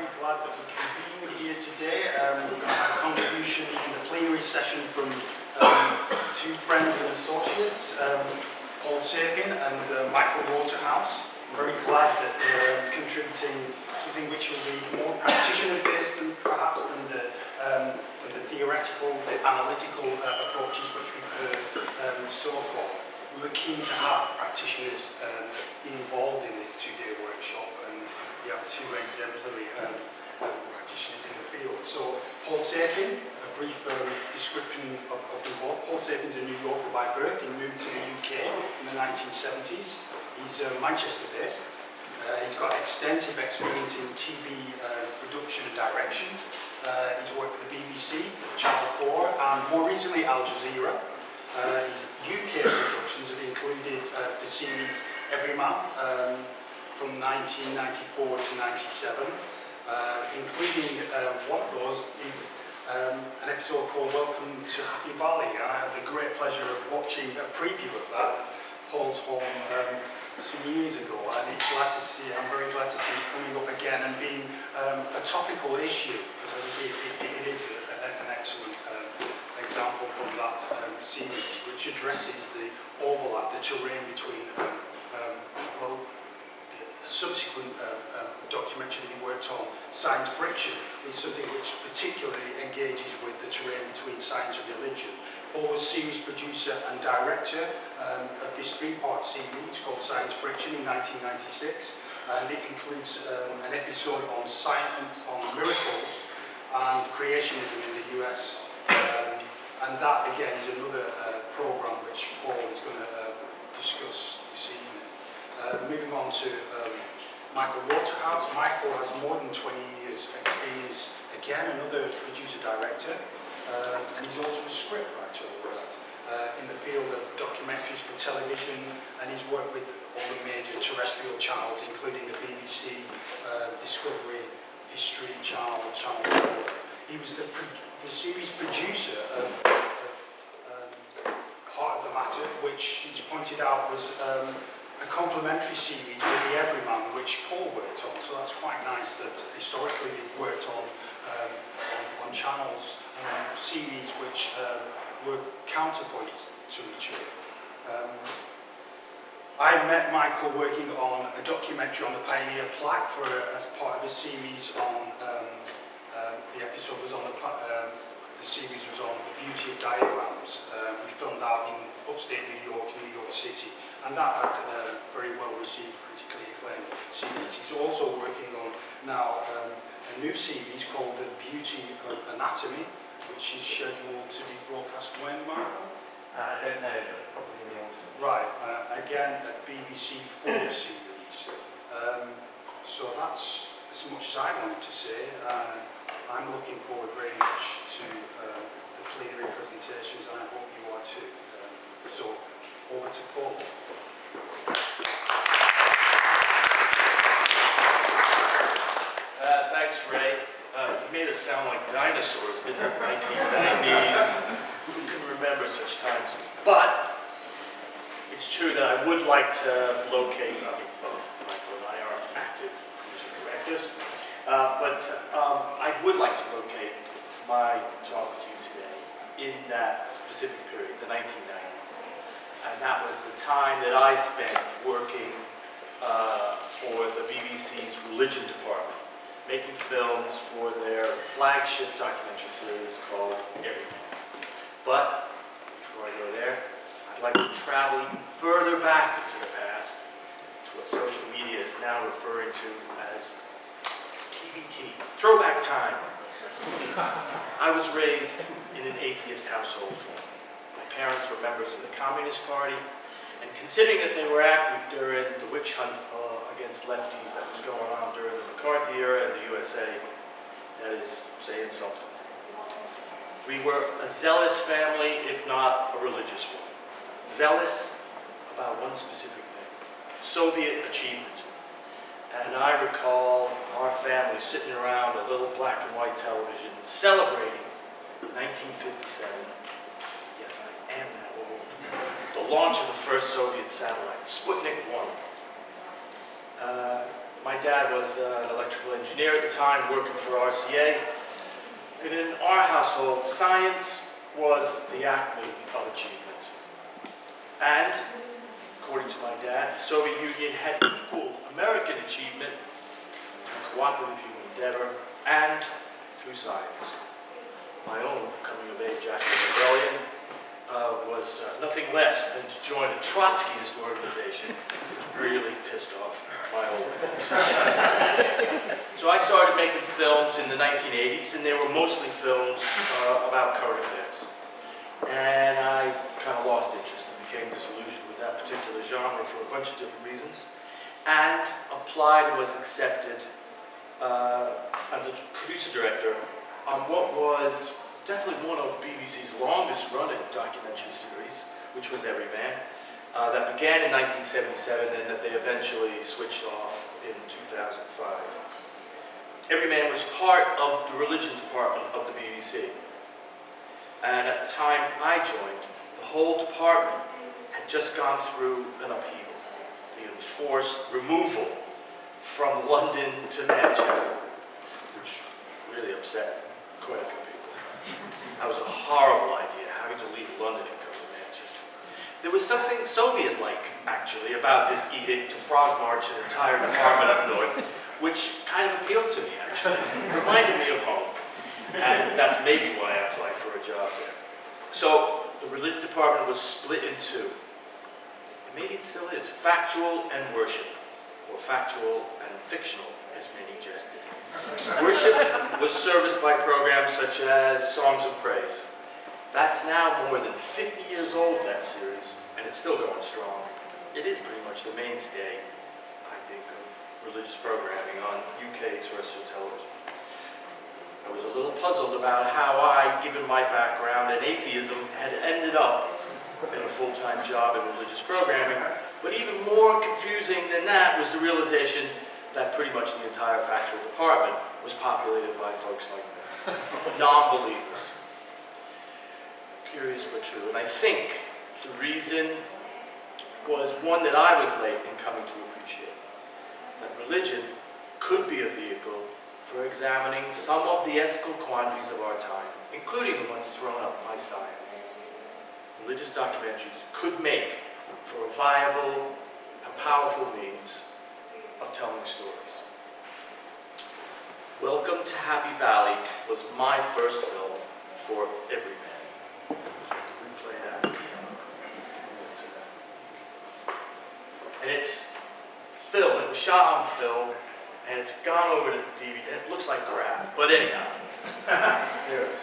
very glad that we convened here today. We're going to have a contribution in the plenary session from two friends and associates, Paul Sapin and Michael Waterhouse. I'm very glad that they're contributing something which will be more practitioner-based than perhaps than the theoretical, the analytical approaches which we've heard so far. We were keen to have practitioners involved in this two-day workshop, and we have two exemplary practitioners in the field. So, Paul Sapin, a brief description of the both. Paul Sapin's a New Yorker by birth. He moved to the UK in the 1970s. He's Manchester-based. He's got extensive experience in TV production and direction. He's worked for the BBC, Channel 4, and more recently Al Jazeera. His UK productions have included the series Everyman from 1994 to 97, including one of those is an episode called Welcome to Happy Valley. And I had the great pleasure of watching a preview of that at Paul's home some years ago, and it's glad to see. I'm very glad to see it coming up again and being a topical issue, because I think it is an excellent example from that series, which addresses the overlap, the terrain between well, a subsequent documentary that he worked on, science friction, is something which particularly engages with the terrain between science and religion. Paul was series producer and director of this three-part series called Science Friction in 1996, and it includes an episode on science, on miracles and creationism in the US. And that, again, is another programme which Paul is going to discuss this evening. Moving on to Michael Waterhouse. Michael has more than 20 years experience, again, another producer-director, and he's also a scriptwriter in the field of documentaries for television, and he's worked with all the major terrestrial channels, including the BBC, Discovery, History Channel, Channel 4. He was the series producer of Heart of the Matter, which he's pointed out was a complementary series with the Everyman, which Paul worked on. So that's quite nice that historically he worked on channels and series which were counterpoint to each other. I met Michael working on a documentary on the Pioneer plaque as part of a series on. The episode was on the series was on the beauty of diagrams. We filmed out in upstate New York, New York City, and that had very well received, critically acclaimed series. He's also working on now a new series called The Beauty of Anatomy, which is scheduled to be broadcast when, Michael? I don't know, but probably in the autumn. Right, again a BBC 4 series. So that's as much as I wanted to say. I'm looking forward very much to the plenary presentations, and I hope you are too. So, over to Paul. Thanks, Ray. You made us sound like dinosaurs, didn't you? 1990s. Who can remember such times? But it's true that I would like to locate, both Michael and I are active producer directors. But I would like to locate my talk with you today in that specific period, the 1990s. And that was the time that I spent working for the BBC's religion department, making films for their flagship documentary series called Everyman. But before I go there, I'd like to travel even further back into the past to what social media is now referring to as TBT, throwback time. I was raised in an atheist household. My parents were members of the Communist Party, and considering that they were active during the witch hunt against lefties that was going on during the McCarthy era in the USA, that is saying something. We were a zealous family, if not a religious one. Zealous about one specific thing: Soviet achievement. And I recall our family sitting around a little black and white television celebrating 1957, yes, I am that old, the launch of the first Soviet satellite, Sputnik 1. My dad was an electrical engineer at the time, working for RCA. And in our household, science was the acme of achievement. And, according to my dad, the Soviet Union had equal American achievement through cooperative human endeavor and through science. My own coming-of-age act of rebellion was nothing less than to join a Trotskyist organization, which really pissed off my old man. So I started making films in the 1980s, and they were mostly films about current affairs. And I kind of lost interest and became disillusioned with that particular genre for a bunch of different reasons, and applied and was accepted as a producer-director on what was definitely one of BBC's longest-running documentary series, which was Everyman, that began in 1977 and that they eventually switched off in 2005. Everyman was part of the religion department of the BBC. And at the time I joined, the whole department had just gone through an upheaval, the enforced removal from London to Manchester, which really upset quite a few people. That was a horrible idea, having to leave London and come to Manchester. There was something Soviet-like, actually, about this edict to frog march an entire department up north, which kind of appealed to me, actually. It reminded me of home. And that's maybe why I applied for a job there. So the religion department was split in two. And maybe it still is. Factual and worship. Or factual and fictional, as many jested. Worship was serviced by programs such as Songs of Praise. That's now more than 50 years old, that series, and it's still going strong. It is pretty much the mainstay, I think, of religious programming on UK terrestrial television. I was a little puzzled about how I, given my background in atheism, had ended up in a full-time job in religious programming. But even more confusing than that was the realization that pretty much the entire factual department was populated by folks like me, non-believers. Curious but true. And I think the reason was one that I was late in coming to appreciate. That religion could be a vehicle for examining some of the ethical quandaries of our time, including the ones thrown up by science. Religious documentaries could make for a viable and powerful means of telling stories. Welcome to Happy Valley was my first film for Everyman. So I can replay that in a few minutes of that. And it's film, it was shot on film, and it's gone over to DVD. It looks like crap, but anyhow, there it is.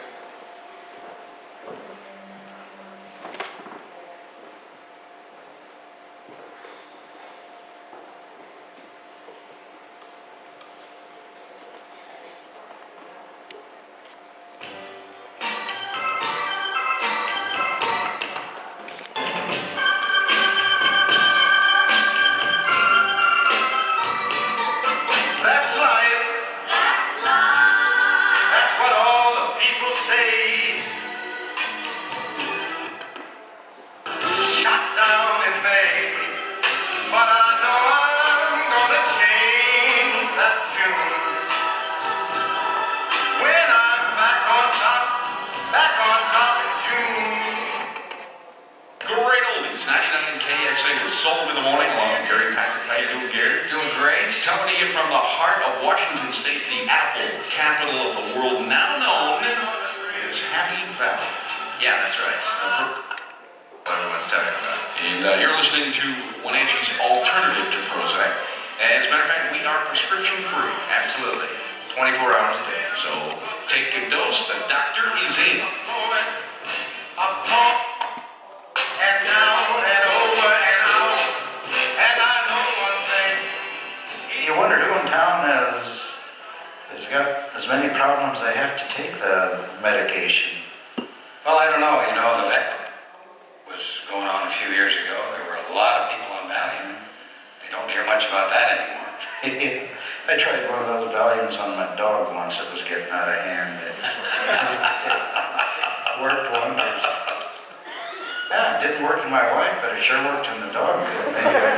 work in my wife, but it sure worked in the dog. Maybe I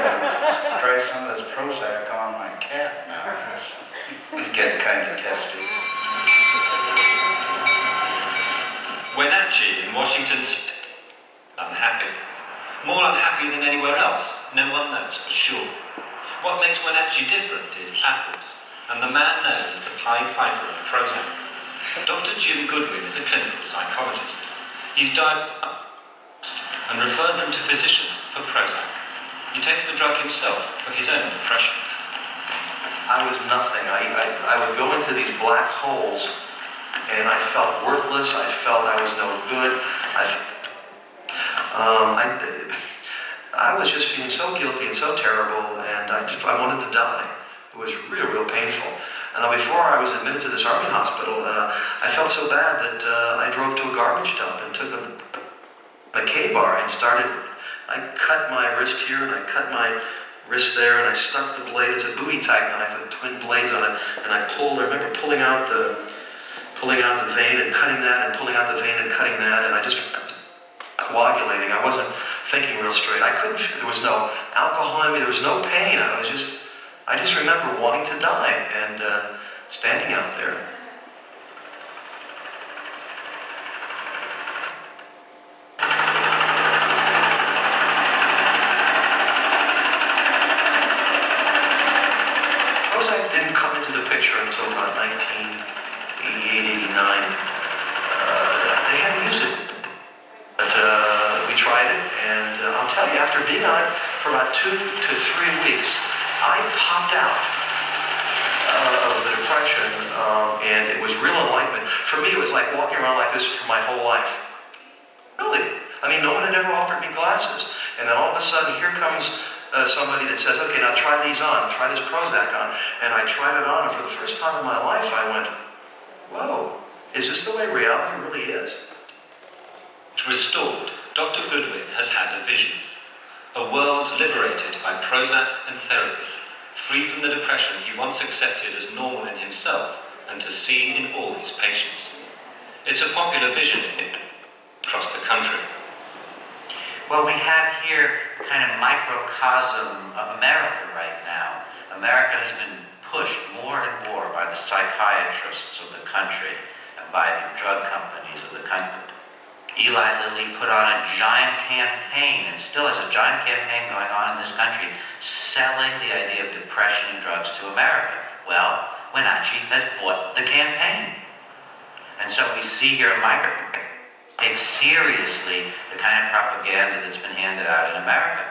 can try some of this Prozac on my cat now. It's getting kind of testy. Wenatchee in Washington State, unhappy. More unhappy than anywhere else, no one knows for sure. What makes Wenatchee different is apples, and the man known as the Pied Piper of Prozac. Dr. Jim Goodwin is a clinical psychologist. He's diagnosed and referred them to physicians for Prozac. He takes the drug himself for his own depression. I was nothing. I would go into these black holes and I felt worthless. I felt I was no good. I was just feeling so guilty and so terrible, and I wanted to die. It was real painful. And before I was admitted to this army hospital, I felt so bad that I drove to a garbage dump and took a K-bar and I cut my wrist here and I cut my wrist there and I stuck the blade. It's a Bowie type knife with twin blades on it, and I remember pulling out the vein and cutting that and pulling out the vein and cutting that, and I just coagulating. I wasn't thinking real straight. There was no alcohol in me, there was no pain. I just remember wanting to die and standing out there. Prozac didn't come into the picture until about 1988, 89. They hadn't used it. But we tried it, and I'll tell you, after being on it for about 2 to 3 weeks, I popped out of the depression, and it was real enlightenment. For me, it was like walking around like this for my whole life. Really. I mean, no one had ever offered me glasses. And then all of a sudden, here comes somebody that says, okay, now try these on, try this Prozac on. And I tried it on, and for the first time in my life, I went, whoa, is this the way reality really is? Restored, Dr. Goodwin has had a vision. A world liberated by Prozac and therapy, free from the depression he once accepted as normal in himself and to see in all his patients. It's a popular vision across the country. Well, we have here kind of microcosm of America right now. America has been pushed more and more by the psychiatrists of the country and by the drug companies of the country. Eli Lilly put on a giant campaign, and still has a giant campaign going on in this country, selling the idea of depression and drugs to America. Well, Wenatchee has bought the campaign. And so we see here a microcosm take seriously the kind of propaganda that's been handed out in America.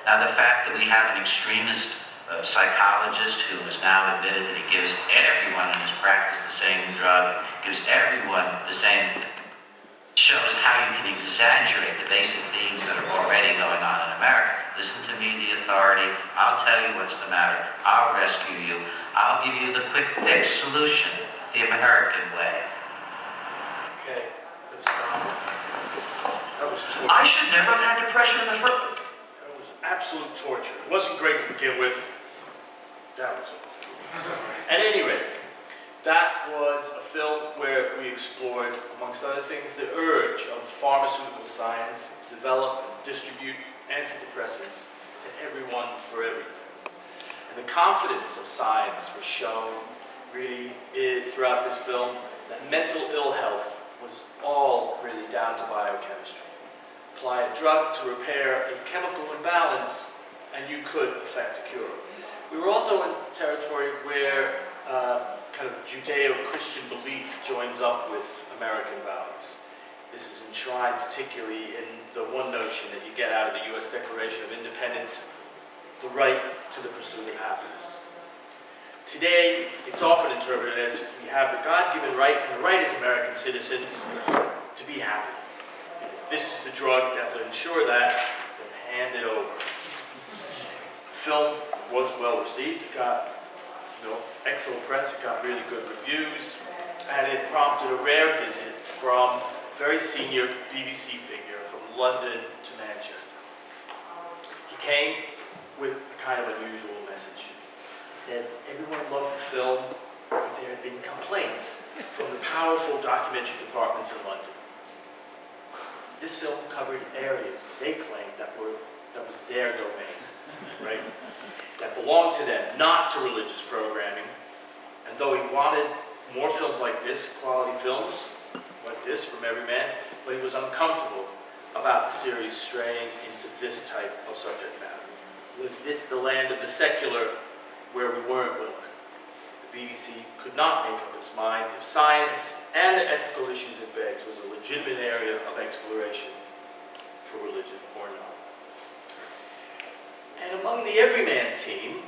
Now, the fact that we have an extremist psychologist who has now admitted that he gives everyone in his practice the same drug, gives everyone the same, shows how you can exaggerate the basic themes that are already going on in America. Listen to me, the authority. I'll tell you what's the matter. I'll rescue you. I'll give you the quick fix solution, the American way. Okay, let's stop. That was torture. I should never have had depression in the first. That was absolute torture. It wasn't great to begin with. That was awful. At any rate, that was a film where we explored, amongst other things, the urge of pharmaceutical science to develop and distribute antidepressants to everyone for everything. And the confidence of science was shown really throughout this film that mental ill health was all really down to biochemistry. Apply a drug to repair a chemical imbalance and you could effect a cure. We were also in territory where kind of Judeo-Christian belief joins up with American values. This is enshrined particularly in the one notion that you get out of the U.S. Declaration of Independence, the right to the pursuit of happiness. Today, it's often interpreted as we have the God-given right, and the right as American citizens, to be happy. And if this is the drug that will ensure that, then hand it over. The film was well received. It got excellent press, it got really good reviews, and it prompted a rare visit from a very senior BBC figure from London to Manchester. He came with a kind of unusual message. He said, everyone loved the film, but there had been complaints from the powerful documentary departments in London. this film covered areas they claimed that was their domain, right? That belonged to them, not to religious programming. And though he wanted more films like this, quality films like this from Everyman, but he was uncomfortable about the series straying into this type of subject matter. Was this the land of the secular where we weren't welcome? The BBC could not make up its mind if science and the ethical issues it begs was a legitimate area of exploration for religion or not. And among the Everyman team,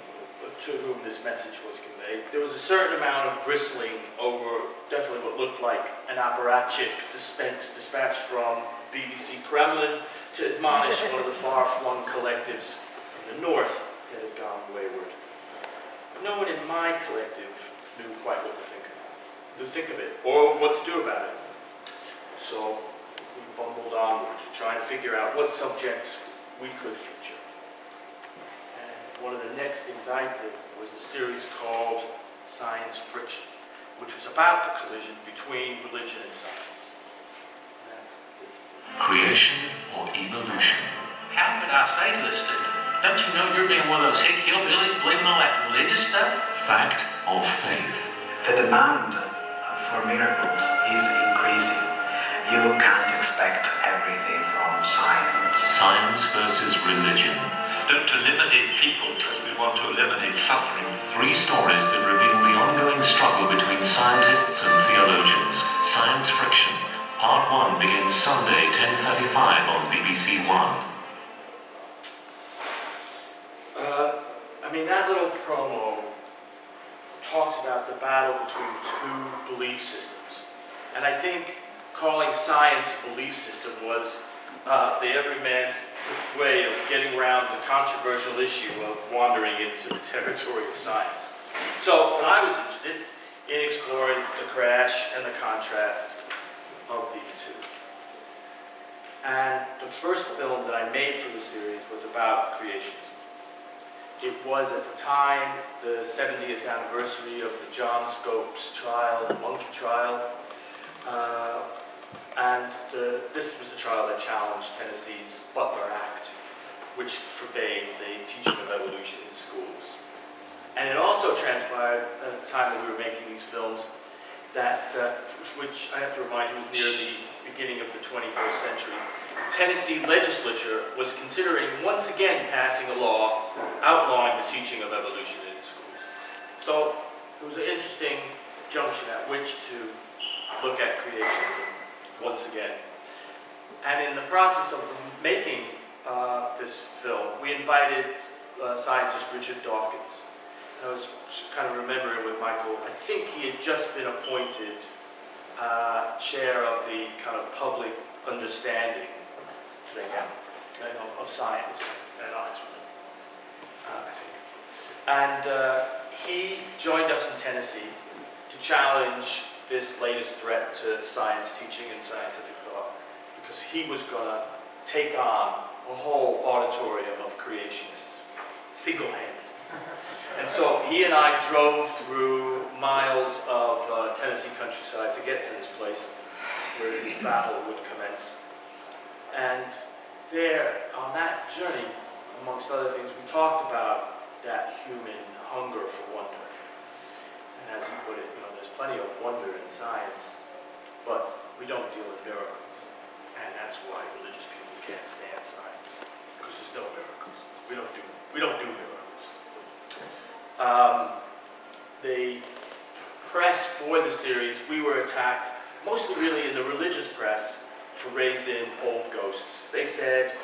to whom this message was conveyed, there was a certain amount of bristling over definitely what looked like an apparatchik dispatched from BBC Kremlin to admonish one of the far-flung collectives in the north that had gone wayward. But no one in my collective knew quite what to think of it, or what to do about it. So we bumbled onward to try and figure out what subjects we could feature. One of the next things I did was a series called Science Friction, which was about the collision between religion and science. Creation or evolution? How could I say this to you? Don't you know you're being one of those hick hillbillies blaming all that religious stuff? Fact or faith? The demand for miracles is increasing. You can't expect everything from science. Science versus religion. Don't eliminate people because we want to eliminate suffering. 3 stories that reveal the ongoing struggle between scientists and theologians. Science Friction. Part 1 begins Sunday, 10:35 on BBC One. That little promo talks about the battle between 2 belief systems. And I think calling science a belief system was the Everyman's way of getting around the controversial issue of wandering into the territory of science. So I was interested in exploring the crash and the contrast of these 2. And the first film that I made for the series was about creationism. It was at the time the 70th anniversary of the John Scopes trial, the monkey trial. This was the trial that challenged Tennessee's Butler Act, which forbade the teaching of evolution in schools. And it also transpired at the time that we were making these films that, which I have to remind you was near the beginning of the 21st century, the Tennessee legislature was considering once again passing a law outlawing the teaching of evolution in schools. So it was an interesting junction at which to look at creationism once again. And in the process of making this film, we invited scientist Richard Dawkins. I was kind of remembering with Michael, I think he had just been appointed chair of the kind of public understanding thing of science at Oxford, I think. And he joined us in Tennessee to challenge this latest threat to science teaching and scientific thought, because he was going to take on a whole auditorium of creationists, single-handed. And so he and I drove through miles of Tennessee countryside to get to this place where this battle would commence. And there, on that journey, amongst other things, we talked about that human hunger for wonder. And as he put it, there's plenty of wonder in science, but we don't deal with miracles. And that's why religious people can't stand science, because there's no miracles. We don't do miracles. The press for the series, we were attacked, mostly really in the religious press, for raising old ghosts. They said,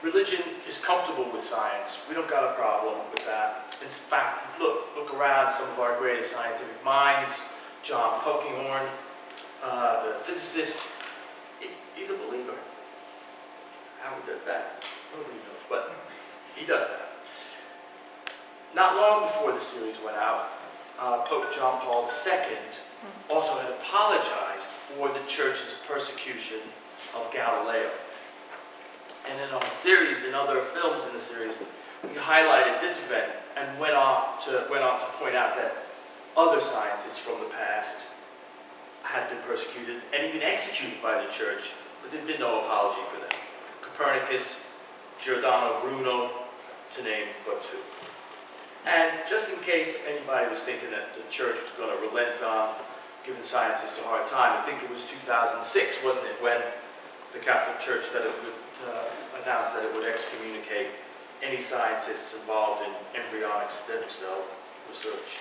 religion is comfortable with science. We don't got a problem with that. In fact, look around some of our greatest scientific minds. John Polkinghorne, the physicist, he's a believer. How he does that, nobody knows, but he does that. Not long before the series went out, Pope John Paul II also had apologized for the church's persecution of Galileo. And in our series, in other films in the series, we highlighted this event and went on to point out that other scientists from the past had been persecuted and even executed by the church but there'd been no apology for them. Copernicus, Giordano Bruno, to name but two. And just in case anybody was thinking that the church was going to relent on giving scientists a hard time, I think it was 2006, wasn't it, when the Catholic Church that it would, announced that it would excommunicate any scientists involved in embryonic stem cell research.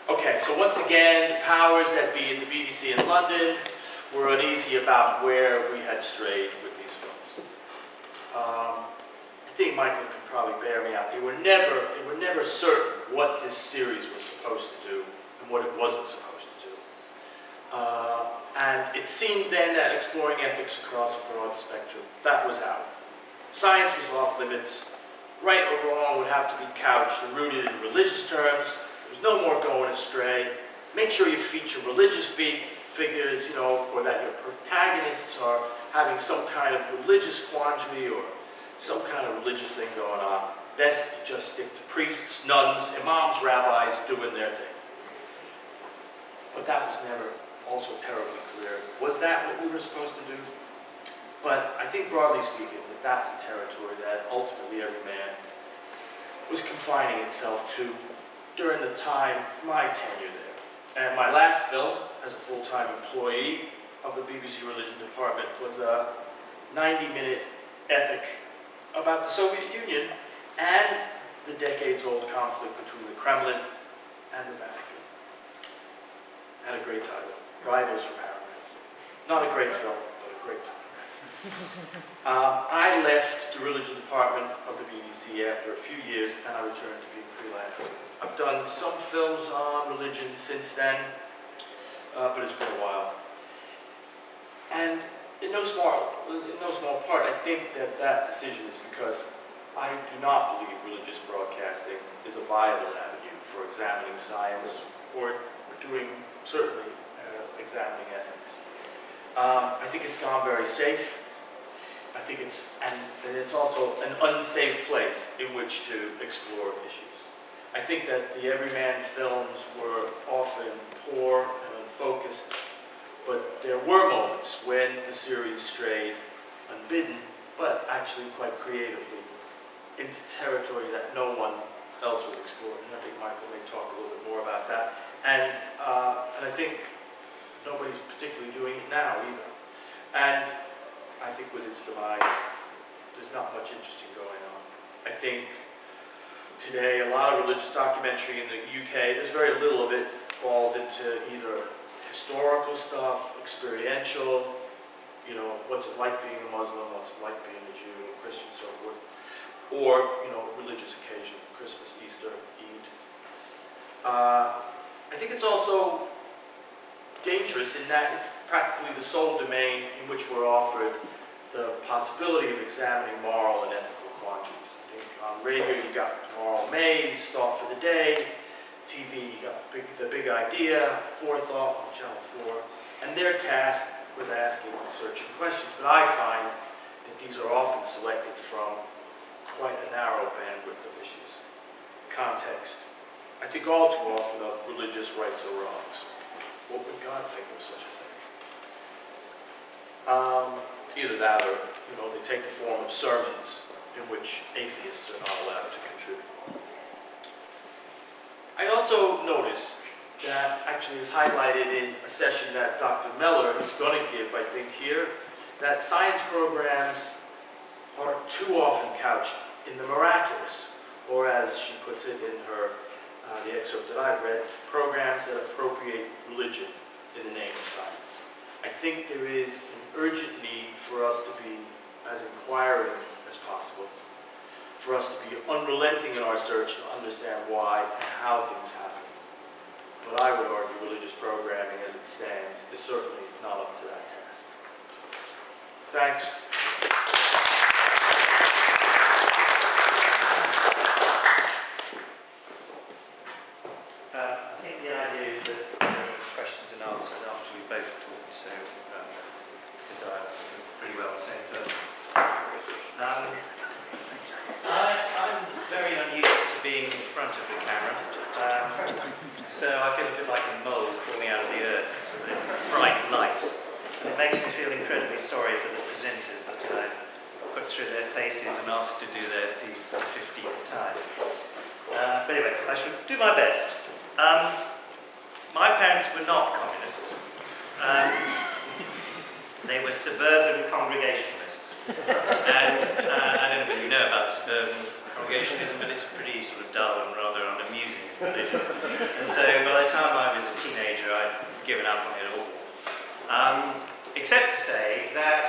Okay, so once again, the powers that be at the BBC in London were uneasy about where we had strayed with these films. I think Michael could probably bear me out. They were never certain what this series was supposed to do and what it wasn't supposed to do. And it seemed then that exploring ethics across a broad spectrum, that was out. Science was off limits. Right or wrong would have to be couched and rooted in religious terms. There's no more going astray. Make sure you feature religious figures, you know, or that your protagonists are having some kind of religious quandary or some kind of religious thing going on. Best to just stick to priests, nuns, imams, rabbis doing their thing. But that was never also terribly clear. Was that what we were supposed to do? But I think broadly speaking, that's the territory that ultimately every man was confining itself to during the time, my tenure there. And my last film, as a full-time employee of the BBC Religion Department, was a 90-minute epic about the Soviet Union and the decades-old conflict between the Kremlin and the Vatican. Had a great title, Rivals for Paradise. Not a great film, but a great title. I left the religion department of the BBC after a few years, and I returned to being freelance. I've done some films on religion since then, but it's been a while. And in no small part, I think that decision is because I do not believe religious broadcasting is a viable avenue for examining science or doing, certainly, examining ethics. I think it's gone very safe. I think it's also an unsafe place in which to explore issues. I think that the Everyman films were often poor and unfocused, but there were moments when the series strayed unbidden, but actually quite creatively, into territory that no one else was exploring. And I think Michael may talk a little bit more about that. And I think nobody's particularly doing it now either. And I think with its demise, there's not much interesting going on. I think today a lot of religious documentary in the UK, there's very little of it, falls into either historical stuff, experiential, you know, what's it like being a Muslim, what's it like being a Jew, a Christian, so forth, or, you know, religious occasion, Christmas, Easter, Eid. I think it's also dangerous in that it's practically the sole domain in which we're offered the possibility of examining moral and ethical quandaries. I think on radio you got Moral Maze, Thought for the Day, TV you got the big Idea, Forethought on Channel 4, and they're tasked with asking and searching questions. But I find that these are often selected from quite a narrow bandwidth of issues. Context. I think all too often of religious rights or wrongs. What would God think of such a thing? Either that or, you know, they take the form of sermons in which atheists are not allowed to contribute. I also noticed that actually is highlighted in a session that Dr. Meller is going to give, I think, here, that science programs are too often couched in the miraculous, or as she puts it in her the excerpt that I've read, programs that appropriate religion in the name of science. I think there is an urgent need for us to be as inquiring as possible, for us to be unrelenting in our search to understand why and how things happen. But I would argue religious programming as it stands is certainly not up to that task. Thanks. I think the idea is that there are questions and answers after we both talked, so because I'm pretty well the same person. I'm very unused to being in front of the camera, so I feel a bit like a mole crawling out of the earth. It's a bit bright light. And it makes me feel incredibly sorry for the presenters that I put through their paces and asked to do their piece for the 50th time. But anyway, I shall do my best. My parents were not communists. They were suburban Congregationalists. And I don't know if you know about suburban Congregationalism, but it's a pretty sort of dull and rather unamusing religion. And so by the time I was a teenager, I'd given up on it all. Except to say that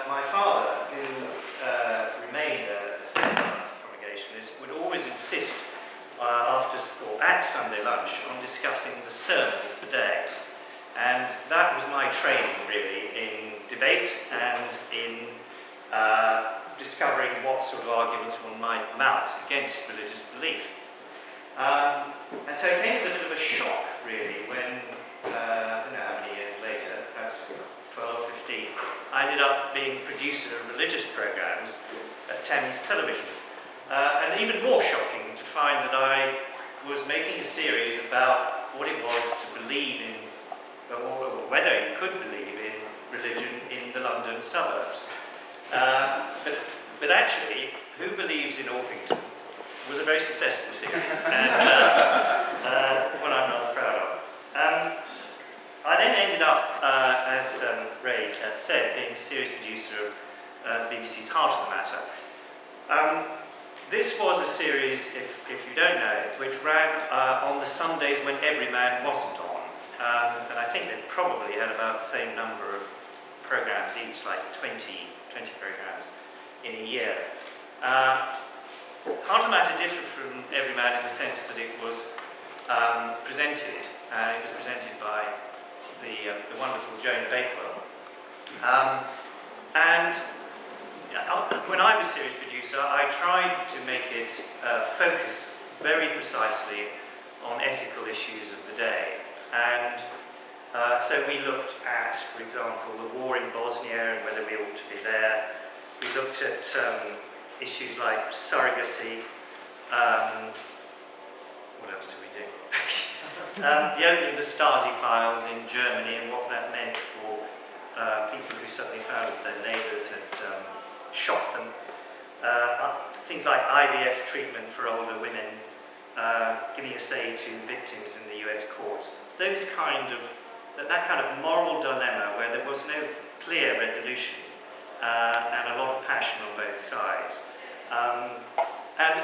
my father, who remained a steadfast Congregationalist, would always insist after school, at Sunday lunch, on discussing the sermon of the day. And that was my training, really, in debate and in discovering what sort of arguments one might mount against religious belief. And so it came as a bit of a shock, really, when, I don't know how many years later, perhaps 12, 15, I ended up being producer of religious programs at Thames Television. And even more shocking to find that I was making a series about what it was to believe in, or whether you could believe in religion in the London suburbs. But actually, Who Believes in Orpington was a very successful series, and one I'm not proud of. I then ended up, as Ray said, being series producer of BBC's Heart of the Matter. This was a series, if you don't know it, which ran on the Sundays when Everyman wasn't on. And I think they probably had about the same number of programs each, like 20 programs in a year. Heart of the Matter differed from Everyman in the sense that it was presented. It was presented by the wonderful Joan Bakewell. And when I was series producer, I tried to make it focus very precisely on ethical issues of the day. And so we looked at, for example, the war in Bosnia and whether we ought to be there. We looked at issues like surrogacy. What else did we do? The opening of the Stasi files in Germany and what that meant for people who suddenly found that their neighbours had shot them. Things like IVF treatment for older women, giving a say to victims in the US courts. That kind of moral dilemma where there was no clear resolution and a lot of passion on both sides. And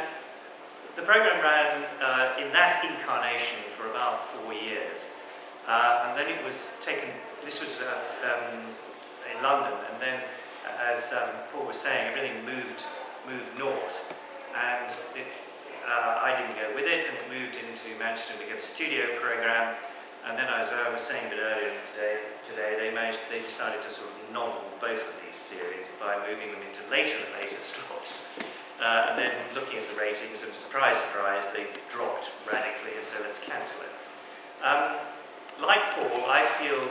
the programme ran in that incarnation for about 4 years. And then it was taken, this was in London, and then as Paul was saying, everything moved north. And I didn't go with it, and it moved into Manchester to get a studio programme. And then, as I was saying a bit earlier today, they decided to sort of novel both of these series by moving them into later and later slots. And then looking at the ratings, and surprise, surprise, they dropped radically, and so let's cancel it. Like Paul, I feel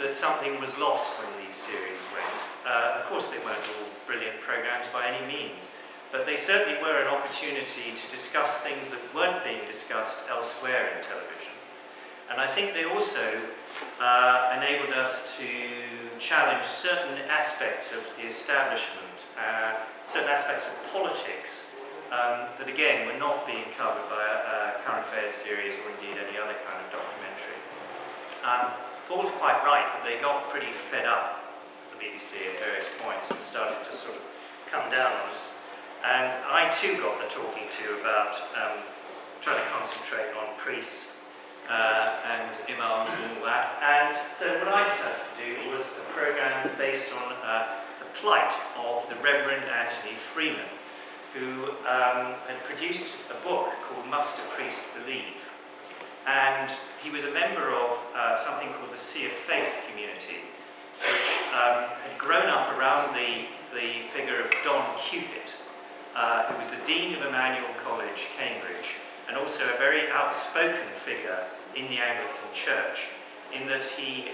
that something was lost when these series went. Of course, they weren't all brilliant programs by any means, but they certainly were an opportunity to discuss things that weren't being discussed elsewhere in television. And I think they also enabled us to challenge certain aspects of the establishment, certain aspects of politics that, again, were not being covered by a current affairs series or indeed any other kind of documentary. Paul's quite right that they got pretty fed up, the BBC, at various points and started to sort of come down on us. And I too got the talking to about trying to concentrate on priests and imams and all that. And so what I decided to do was a programme based on the plight of the Reverend Anthony Freeman, who had produced a book called Must a Priest Believe? And he was a member of something called the Sea of Faith community, which had grown up around the figure of Don Cupid, who was the Dean of Emmanuel College, Cambridge, and also a very outspoken figure in the Anglican Church, in that he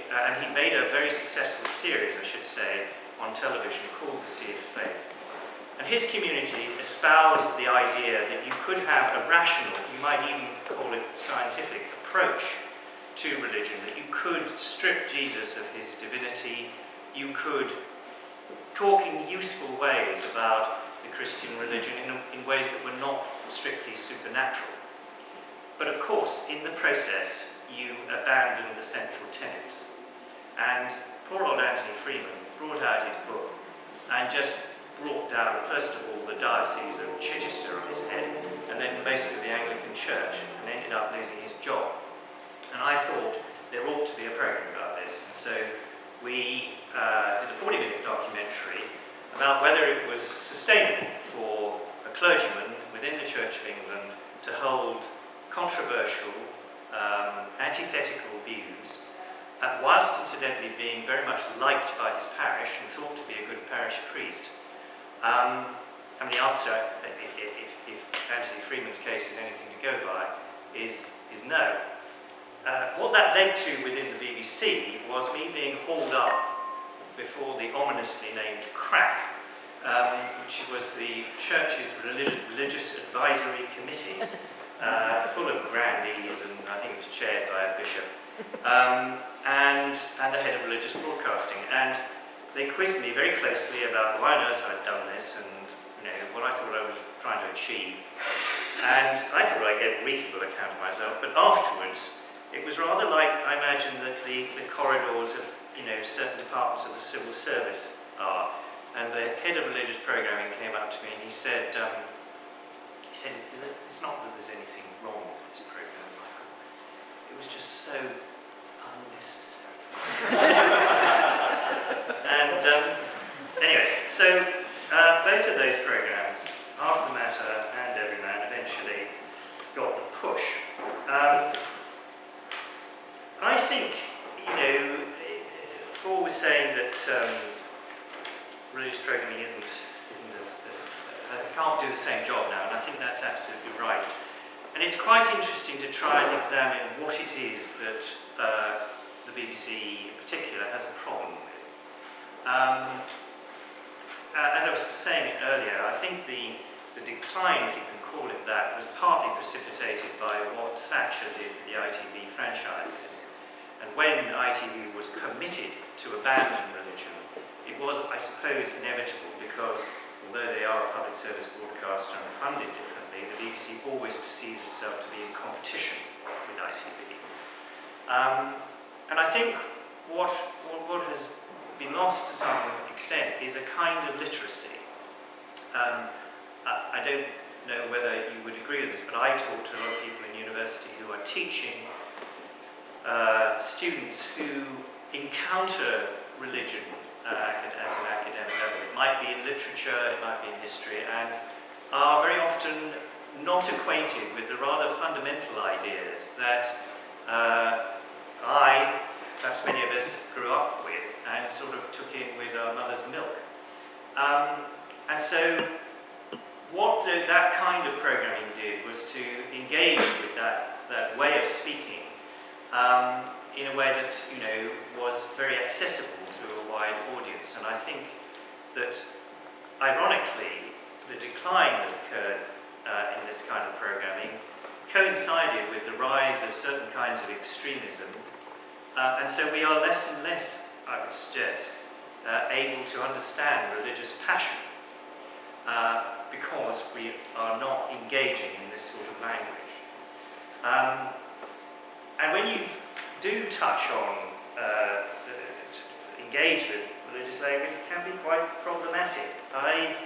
made a very successful series, I should say, on television called The Sea of Faith. And his community espoused the idea that you could have a rational, you might even call it scientific, approach to religion, that you could strip Jesus of his divinity, you could talk in useful ways about the Christian religion in ways that were not strictly supernatural. But of course, in the process, you abandon the central tenets. And poor old Anthony Freeman brought out his book and just brought down, first of all, the Diocese of Chichester on his head, and then most of the Anglican Church, and ended up losing his job. And I thought there ought to be a program about this. And so we did a 40-minute documentary about whether it was sustainable for a clergyman within the Church of England to hold controversial, antithetical views, whilst incidentally being very much liked by his parish and thought to be a good parish priest. And the answer, if Anthony Freeman's case is anything to go by, is no. What that led to within the BBC was me being hauled up before the ominously named CRAC, which was the church's religious advisory committee, full of grandees, and I think it was chaired by a bishop, and the head of religious broadcasting. And they quizzed me very closely about why on earth I'd done this and what I thought I was trying to achieve. And I thought I gave a reasonable account of myself, but afterwards it was rather like I imagine that the corridors of certain departments of the civil service are. And the head of religious programming came up to me and he said, it's not that there's anything wrong with this program, Michael. It was just so unnecessary. And anyway, so both of those programs, Half the Matter and Everyman, eventually got the push. I think, Paul was saying that religious programming can't do the same job now, and I think that's absolutely right. And it's quite interesting to try and examine what it is that the BBC in particular has a problem with. As I was saying earlier, I think the decline, if you can call it that, was partly precipitated by what Thatcher did with the ITV franchises. And when ITV was permitted to abandon religion, it was, I suppose, inevitable because although they are a public service broadcaster and funded differently, the BBC always perceived itself to be in competition with ITV. And I think what has been lost to some extent is a kind of literacy. I don't know whether you would agree with this, but I talk to a lot of people in university who are teaching students who encounter religion at an academic level. It might be in literature, it might be in history, and are very often not acquainted with the rather fundamental ideas that perhaps many of us grew up with and sort of took in with our mother's milk. And so what that kind of programming did was to engage with that way of speaking in a way that was very accessible to a wide audience. And I think that, ironically, the decline that occurred in this kind of programming coincided with the rise of certain kinds of extremism, and so we are less and less, I would suggest, able to understand religious passion because we are not engaging in this sort of language. And when you do touch on, engage with religious language, it can be quite problematic. I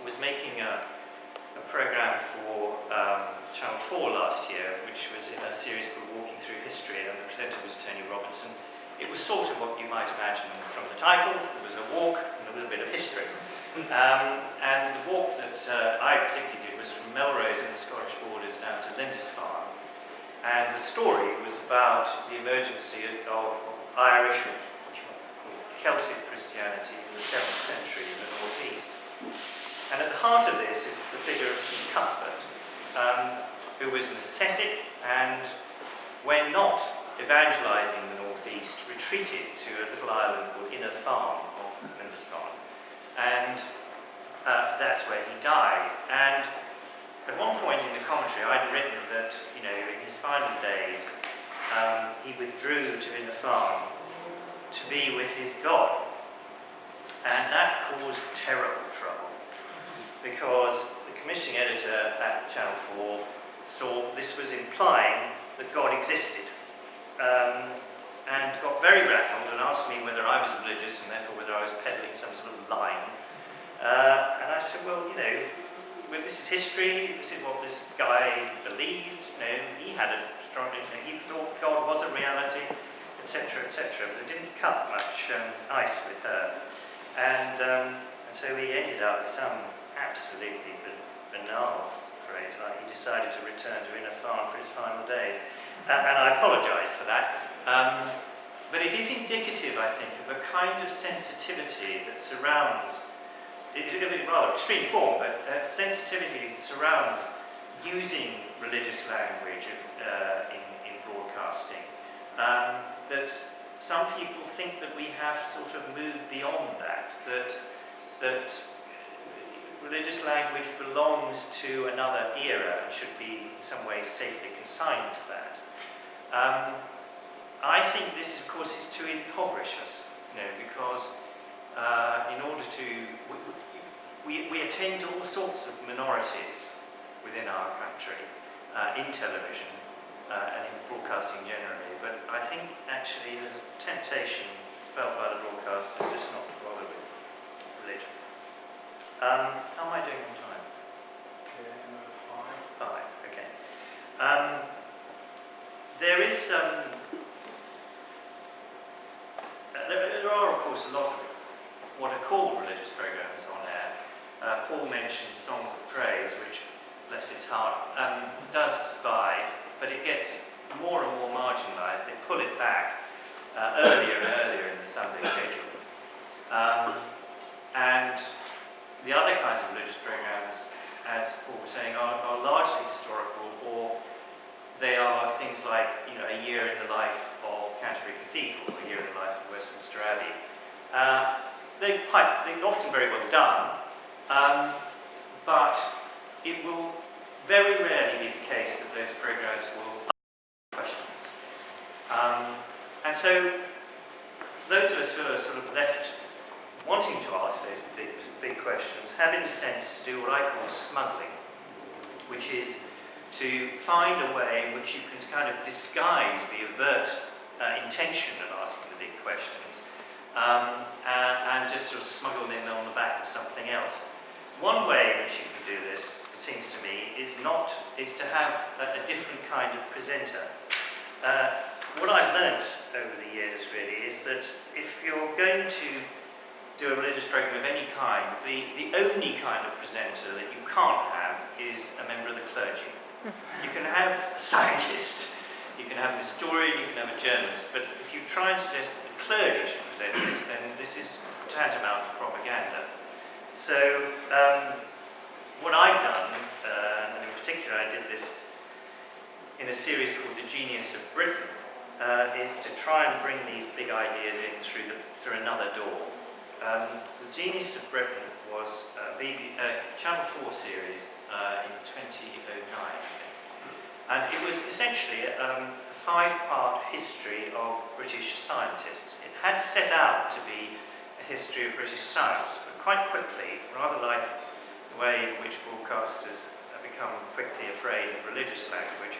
was making a program for Channel 4 last year, which was in a series called Walking Through History, and the presenter was Tony Robinson. It was sort of what you might imagine from the title. There was a walk and a little bit of history. And the walk that I particularly did was from Melrose in the Scottish borders down to Lindisfarne. And the story was about the emergency of Irish, which you might call Celtic Christianity in the 7th century in the northeast. And at the heart of this is the figure of St. Cuthbert, who was an ascetic and, when not evangelizing the northeast, retreated to a little island called Inner Farm off Lindisfarne. And that's where he died. And at one point in the commentary, I'd written that, in his final days, he withdrew to Inner Farm to be with his God. And that caused terrible trouble, because the commissioning editor at Channel 4 thought this was implying that God existed, and got very rattled and asked me whether I was religious and therefore whether I was peddling some sort of line. And I said, well, you know, this is history, this is what this guy believed, you know, he had a strong, he thought God was a reality, etc., etc., but it didn't cut much ice with her. And so he ended up with some absolutely banal phrase, like he decided to return to Inner Farm for his final days. And I apologise for that. But it is indicative, I think, of a kind of sensitivity that surrounds, it's a rather extreme form, but sensitivity that surrounds using religious language in broadcasting. That some people think that we have sort of moved beyond that, that religious language belongs to another era and should be in some way safely consigned to that. I think this, of course, is to impoverish us, you know, because in order to, we attend to all sorts of minorities within our country, in television and in broadcasting generally, but I think actually there's a temptation felt by the broadcasters just not to bother with religion. How am I doing on time? Okay, number 5, okay. There is there are, of course, a lot of what are called religious programs on air. Paul mentioned Songs of Praise, which, bless its heart, does survive, but it gets more and more marginalised. They pull it back earlier and earlier in the Sunday schedule. And the other kinds of religious programs, as Paul was saying, are largely historical, or they are things like, you know, A Year in the Life of Canterbury Cathedral, A Year in the Life of Westminster Abbey. They're often very well done, but it will very rarely be the case that those programs will ask questions. And so those of us who are sort of left wanting to ask those big questions have, in a sense, to do what I call smuggling, which is to find a way in which you can kind of disguise the overt intention of asking the big questions and just sort of smuggle them in on the back of something else. One way in which you can do this, it seems to me, is to have a different kind of presenter. What I've learnt over the years, really, is that if you're going to do a religious program of any kind, the only kind of presenter that you can't have is a member of the clergy. You can have a scientist, you can have an historian, you can have a journalist, but if you try and suggest that the clergy should present this, then this is tantamount to propaganda. So, what I've done, and in particular I did this in a series called The Genius of Britain, is to try and bring these big ideas in through another door. The Genius of Britain was a Channel 4 series in 2009, I think. And it was essentially a 5-part history of British scientists. It had set out to be a history of British science, but quite quickly, rather like the way in which broadcasters have become quickly afraid of religious language,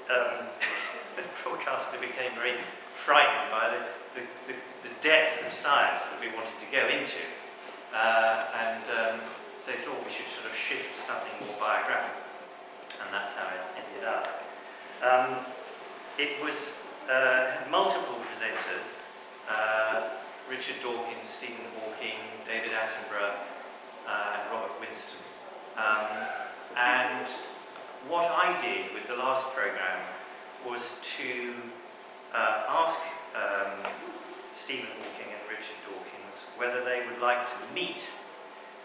the broadcaster became very frightened by the depth of science that we wanted to go into. So they thought we should sort of shift to something more biographical. And that's how it ended up. It was multiple presenters, Richard Dawkins, Stephen Hawking, David Attenborough, and Robert Winston. And what I did with the last programme was to ask Stephen Hawking and Richard Dawkins whether they would like to meet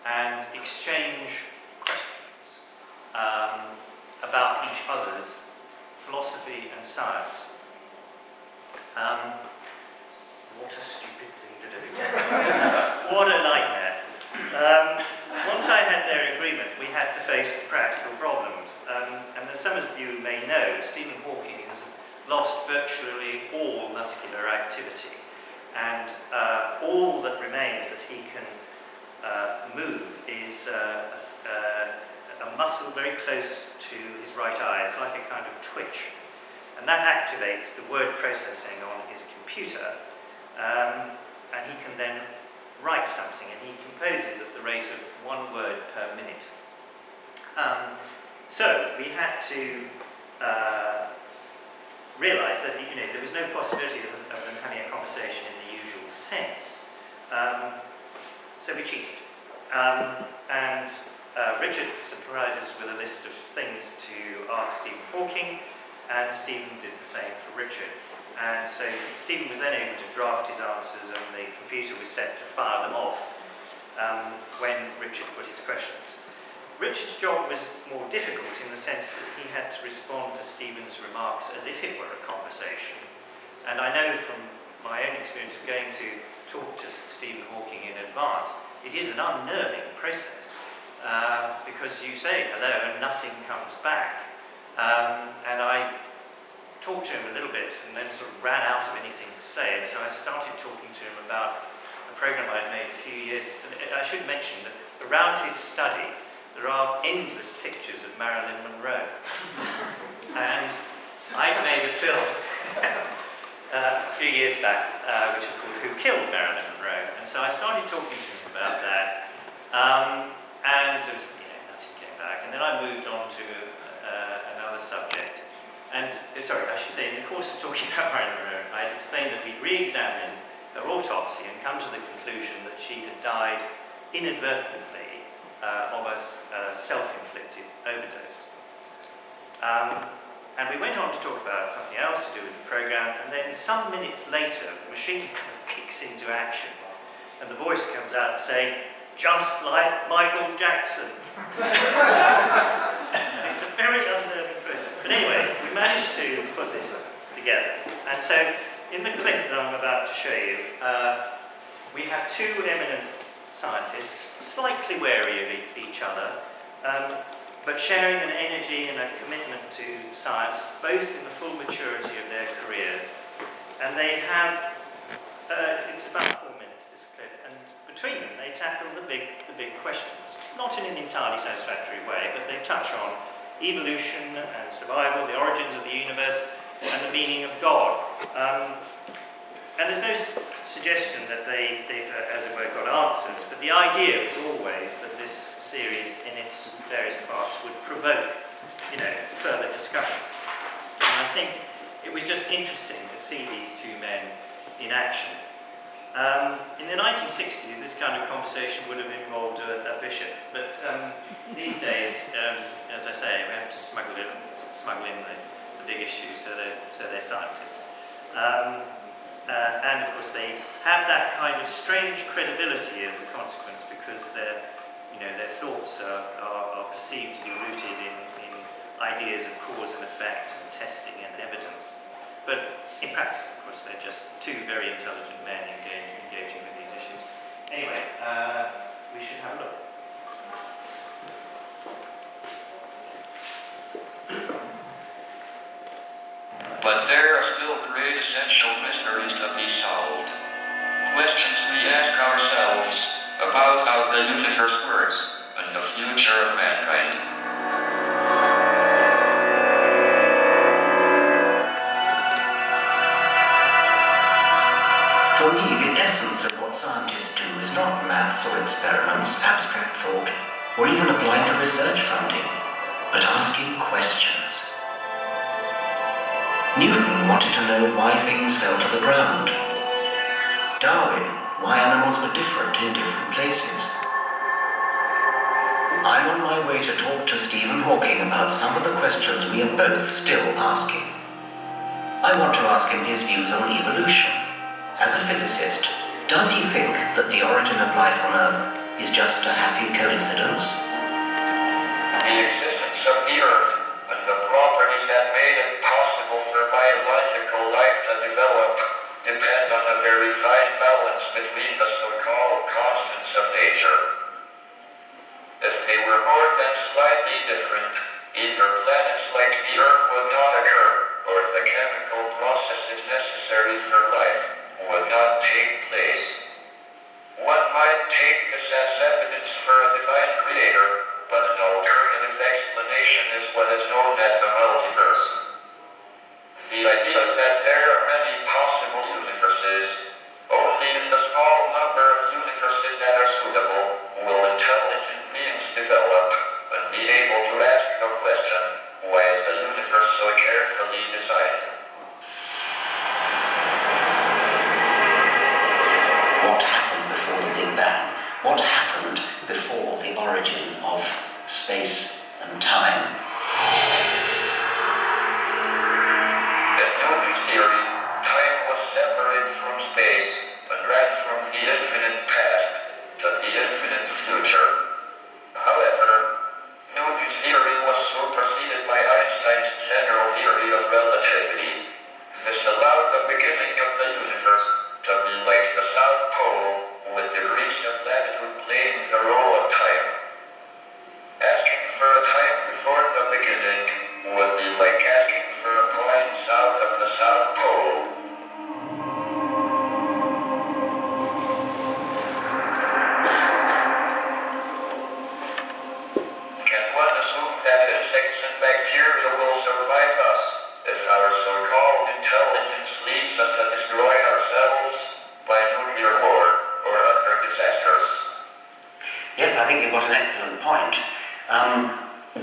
and exchange questions about each other's philosophy and science. What a stupid thing to do. What a nightmare. Once I had their agreement, we had to face the practical problems. And as some of you may know, Stephen Hawking has lost virtually all muscular activity. And all that remains that he can move is a muscle very close to his right eye. It's like a kind of twitch. And that activates the word processing on his computer, and he can then write something, and he composes at the rate of 1 word per minute. So we had to realise that there was no possibility of them having a conversation in the usual sense. So we cheated. And Richard supplied us with a list of things to ask Stephen Hawking, and Stephen did the same for Richard. And so Stephen was then able to draft his answers, and the computer was set to fire them off when Richard put his questions. Richard's job was more difficult in the sense that he had to respond to Stephen's remarks as if it were a conversation. And I know from my own experience of going to talk to Stephen Hawking in advance, it is an unnerving process because you say hello and nothing comes back. And I talked to him a little bit and then sort of ran out of anything to say. And so I started talking to him about a program I'd made a few years. I should mention that around his study there are endless pictures of Marilyn Monroe. And I'd made a film a few years back which is called Who Killed Marilyn Monroe? And so I started talking to him about that. And there was, nothing came back. And then I moved on to another subject. And, sorry, I should say, in the course of talking about Marilyn Monroe, I had explained that we'd re-examined her autopsy and come to the conclusion that she had died inadvertently of a self-inflicted overdose. And we went on to talk about something else to do with the program, and then some minutes later, the machine kind of kicks into action, and the voice comes out saying, "Just like Michael Jackson." It's a very unnerving process. But anyway, we managed to put this together. And so, in the clip that I'm about to show you, we have two eminent scientists, slightly wary of each other, but sharing an energy and a commitment to science, both in the full maturity of their careers. And they have, it's about 4 minutes, this clip, and between them they tackle the big questions. Not in an entirely satisfactory way, but they touch on evolution and survival, the origins of the universe, and the meaning of God. And there's no suggestion that they've, as it were, got answers, but the idea was always that this series, in its various parts, would provoke, further discussion. And I think it was just interesting to see these two men in action. In the 1960s, this kind of conversation would have involved a bishop, but these days, as I say, we have to smuggle in the big issues, so they're scientists. And of course they have that kind of strange credibility as a consequence, because their thoughts are perceived to be rooted in ideas of cause and effect and testing and evidence. But in practice, of course, they're just two very intelligent men engaging with these issues. Anyway, we should have a look. But there are still great essential mysteries to be solved. Questions we ask ourselves about how the universe works and the future of mankind. For me, the essence of what scientists do is not maths or experiments, abstract thought, or even applying for research funding, but asking questions. Newton wanted to know why things fell to the ground. Darwin, why animals were different in different places. I'm on my way to talk to Stephen Hawking about some of the questions we are both still asking. I want to ask him his views on evolution. As a physicist, does he think that the origin of life on Earth is just a happy coincidence? The existence of the Earth and the properties that made it possible for biological life to develop depend on a very fine balance between the so-called constants of nature. If they were more than slightly different, either planets like the Earth would not occur, or the chemical processes necessary for life would not take place. One might take this as evidence intelligence for a divine creator, but an alternative explanation is what is known as the multiverse. The idea is that there are many possible universes. Only in the small number of universes that are suitable will intelligent beings develop and be able to ask the question, why is the universe so carefully designed? What happened before the Big Bang? What happened before the origin of space and time? In Newton's theory, time was separate from space and ran from the infinite past to the infinite future. However, Newton's theory was superseded by Einstein's general theory of relativity. This allowed the beginning of the universe to be like the South Pole, with degrees of latitude playing the role of time. Asking for a time before the beginning would be like asking for a coin south of the South Pole. Can one assume that insects and bacteria will survive us if our so-called intelligence leads us to destroy ourselves by nuclear war or other disasters? Yes, I think you've got an excellent point.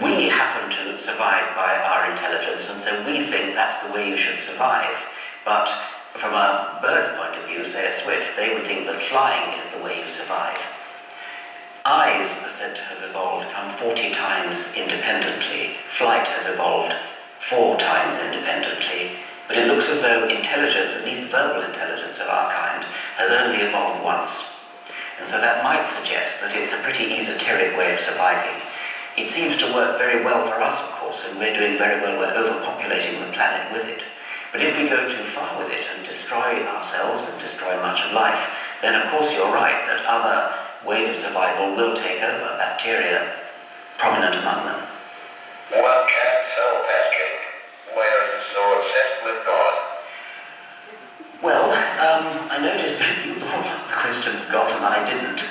We happen to survive by our intelligence, and so we think that's the way you should survive. But from a bird's point of view, say a swift, they would think that flying is the way you survive. Eyes are said to have evolved some 40 times independently. Flight has evolved 4 times independently. But it looks as though intelligence, at least verbal intelligence of our kind, has only evolved once. And so that might suggest that it's a pretty esoteric way of surviving. It seems to work very well for us, of course, and we're doing very well. We're overpopulating the planet with it. But if we go too far with it and destroy ourselves and destroy much of life, then of course you're right that other ways of survival will take over, bacteria prominent among them. One can't help asking, why are you so obsessed with God? Well, I noticed that you brought up the question of God and I didn't.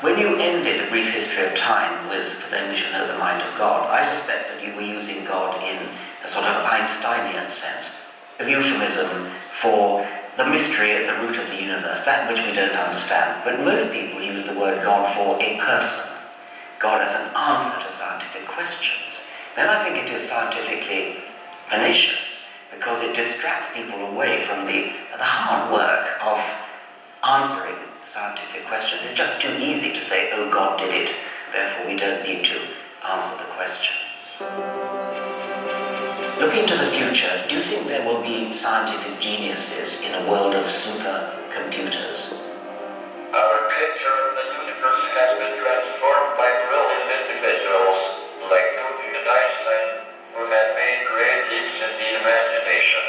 When you ended A Brief History of Time with For Then We Shall Know the Mind of God, I suspect that you were using God in a sort of Einsteinian sense, a euphemism for the mystery at the root of the universe, that which we don't understand. But most people use the word God for a person, God as an answer to scientific questions. Then I think it is scientifically pernicious, because it distracts people away from the hard work of answering scientific questions. It's just too easy to say, oh, God did it, therefore we don't need to answer the question. Looking to the future, do you think there will be scientific geniuses in a world of supercomputers? Our picture of the universe has been transformed by brilliant individuals like Newton and Einstein, who have made great leaps in the imagination.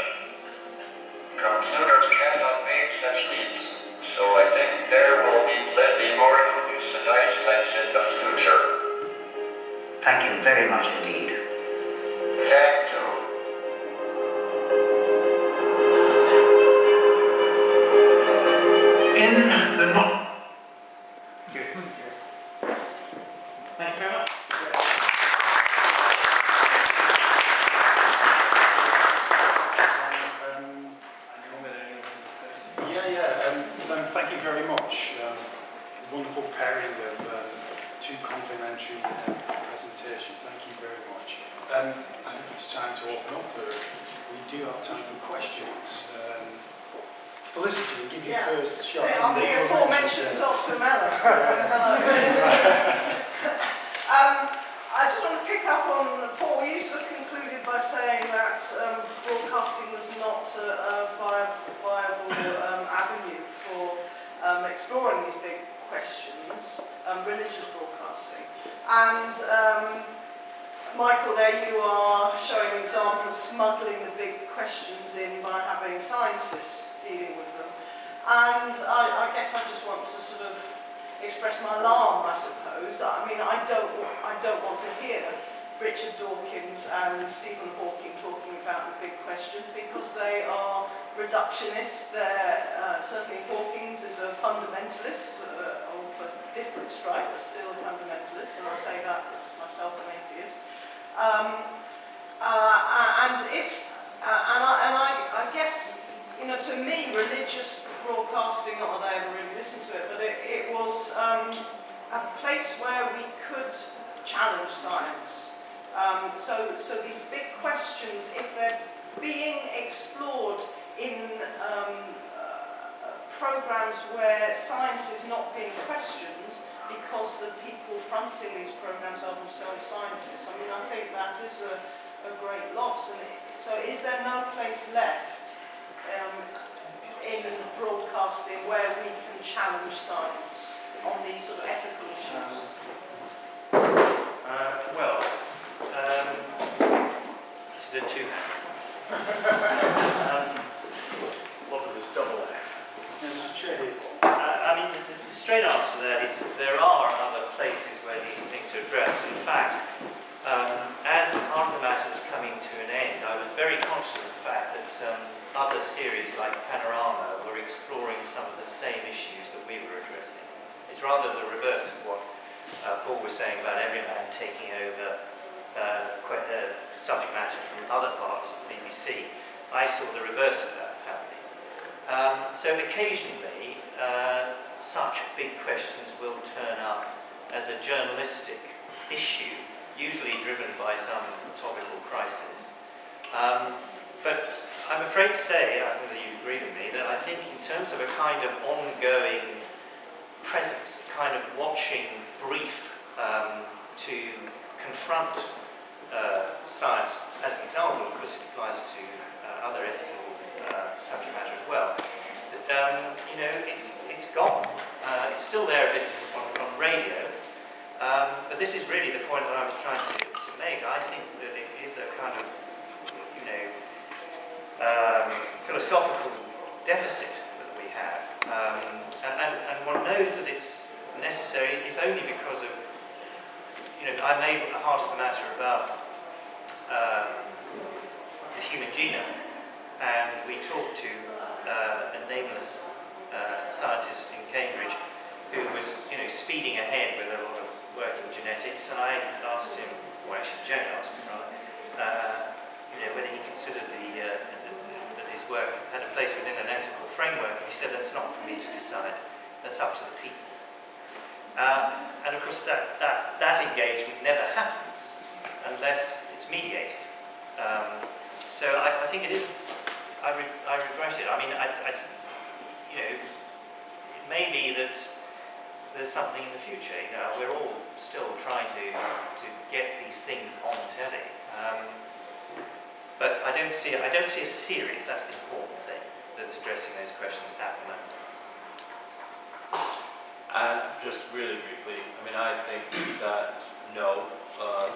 Computers cannot make such leaps, so I think there will be plenty more Newtons and Einsteins in the future. Thank you very much indeed. Thank you. In the not... Good. Thank you very much. Thank you very much. Wonderful pairing of 2 complementary presentations. Thank you very much. I think it's time to open up for, we do have time for questions. Felicity, we'll give you first shot. I'm the aforementioned Dr. Mellor. I just want to pick up on Paul. You sort of concluded by saying that broadcasting was not a viable avenue for exploring these big questions, religious broadcasting. And Michael, there you are showing an example of smuggling the big questions in by having scientists dealing with them. And I guess I just want to sort of express my alarm, I suppose. I mean, I don't want to hear Richard Dawkins and Stephen Hawking talking about the big questions because they are reductionists. Certainly Hawking's is a fundamentalist of different stripe, but still a fundamentalist, and I say that as myself an atheist. I guess, you know, to me, religious broadcasting, not that I ever really listened to it, but it was a place where we could challenge science. So these big questions, if they're being explored in programs where science is not being questioned because the people fronting these programs are themselves scientists, I mean, I think that is a great loss. And so is there no place left in broadcasting where we can challenge science on these sort of ethical issues? This is a two-hander. Look at this double act. I mean, the straight answer to that is there are other places where these things are addressed. In fact, as Art of the Matter was coming to an end, I was very conscious of the fact that other series like Panorama were exploring some of the same issues that we were addressing. It's rather the reverse of what Paul was saying about Everyman taking over subject matter from other parts of the BBC. I saw the reverse of that happening. So occasionally, such big questions will turn up as a journalistic issue, usually driven by some topical crisis. But I'm afraid to say, I don't know whether you agree with me, that I think in terms of a kind of ongoing presence, kind of watching brief to confront science, as an example, of course it applies to other ethical subject matter as well. You know, it's gone. It's still there a bit on radio, but this is really the point that I was trying to make. I think that it is a kind of, you know, philosophical deficit that we have, and one knows that it's necessary, if only because of, you know, I made a Heart of the Matter about the human genome, and we talked to a nameless scientist in Cambridge who was, you know, speeding ahead with a lot of work in genetics, and I asked him, or actually Jen asked him rather, you know, whether he considered that his work had a place within an ethical framework, and he said, that's not for me to decide, that's up to the people. And of course that engagement never happens unless it's mediated. So I think it is, I regret it. I mean, you know, it may be that there's something in the future. You know, we're all still trying to get these things on telly. But I don't see a series, that's the important thing, that's addressing those questions at the moment. Just really briefly, I mean, I think that no,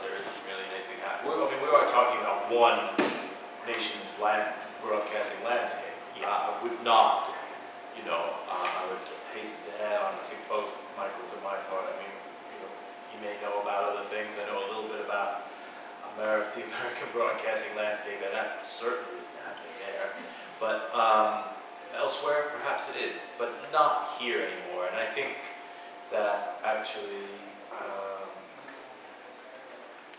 there isn't really anything happening. I mean, we are talking about one nation's broadcasting landscape. I would not, you know, I would hasten to add on, I think both Michael's and my part. I mean, you know, you may know about other things. I know a little bit about the American broadcasting landscape, and that certainly isn't happening there. But elsewhere, perhaps it is, but not here anymore. And I think that actually,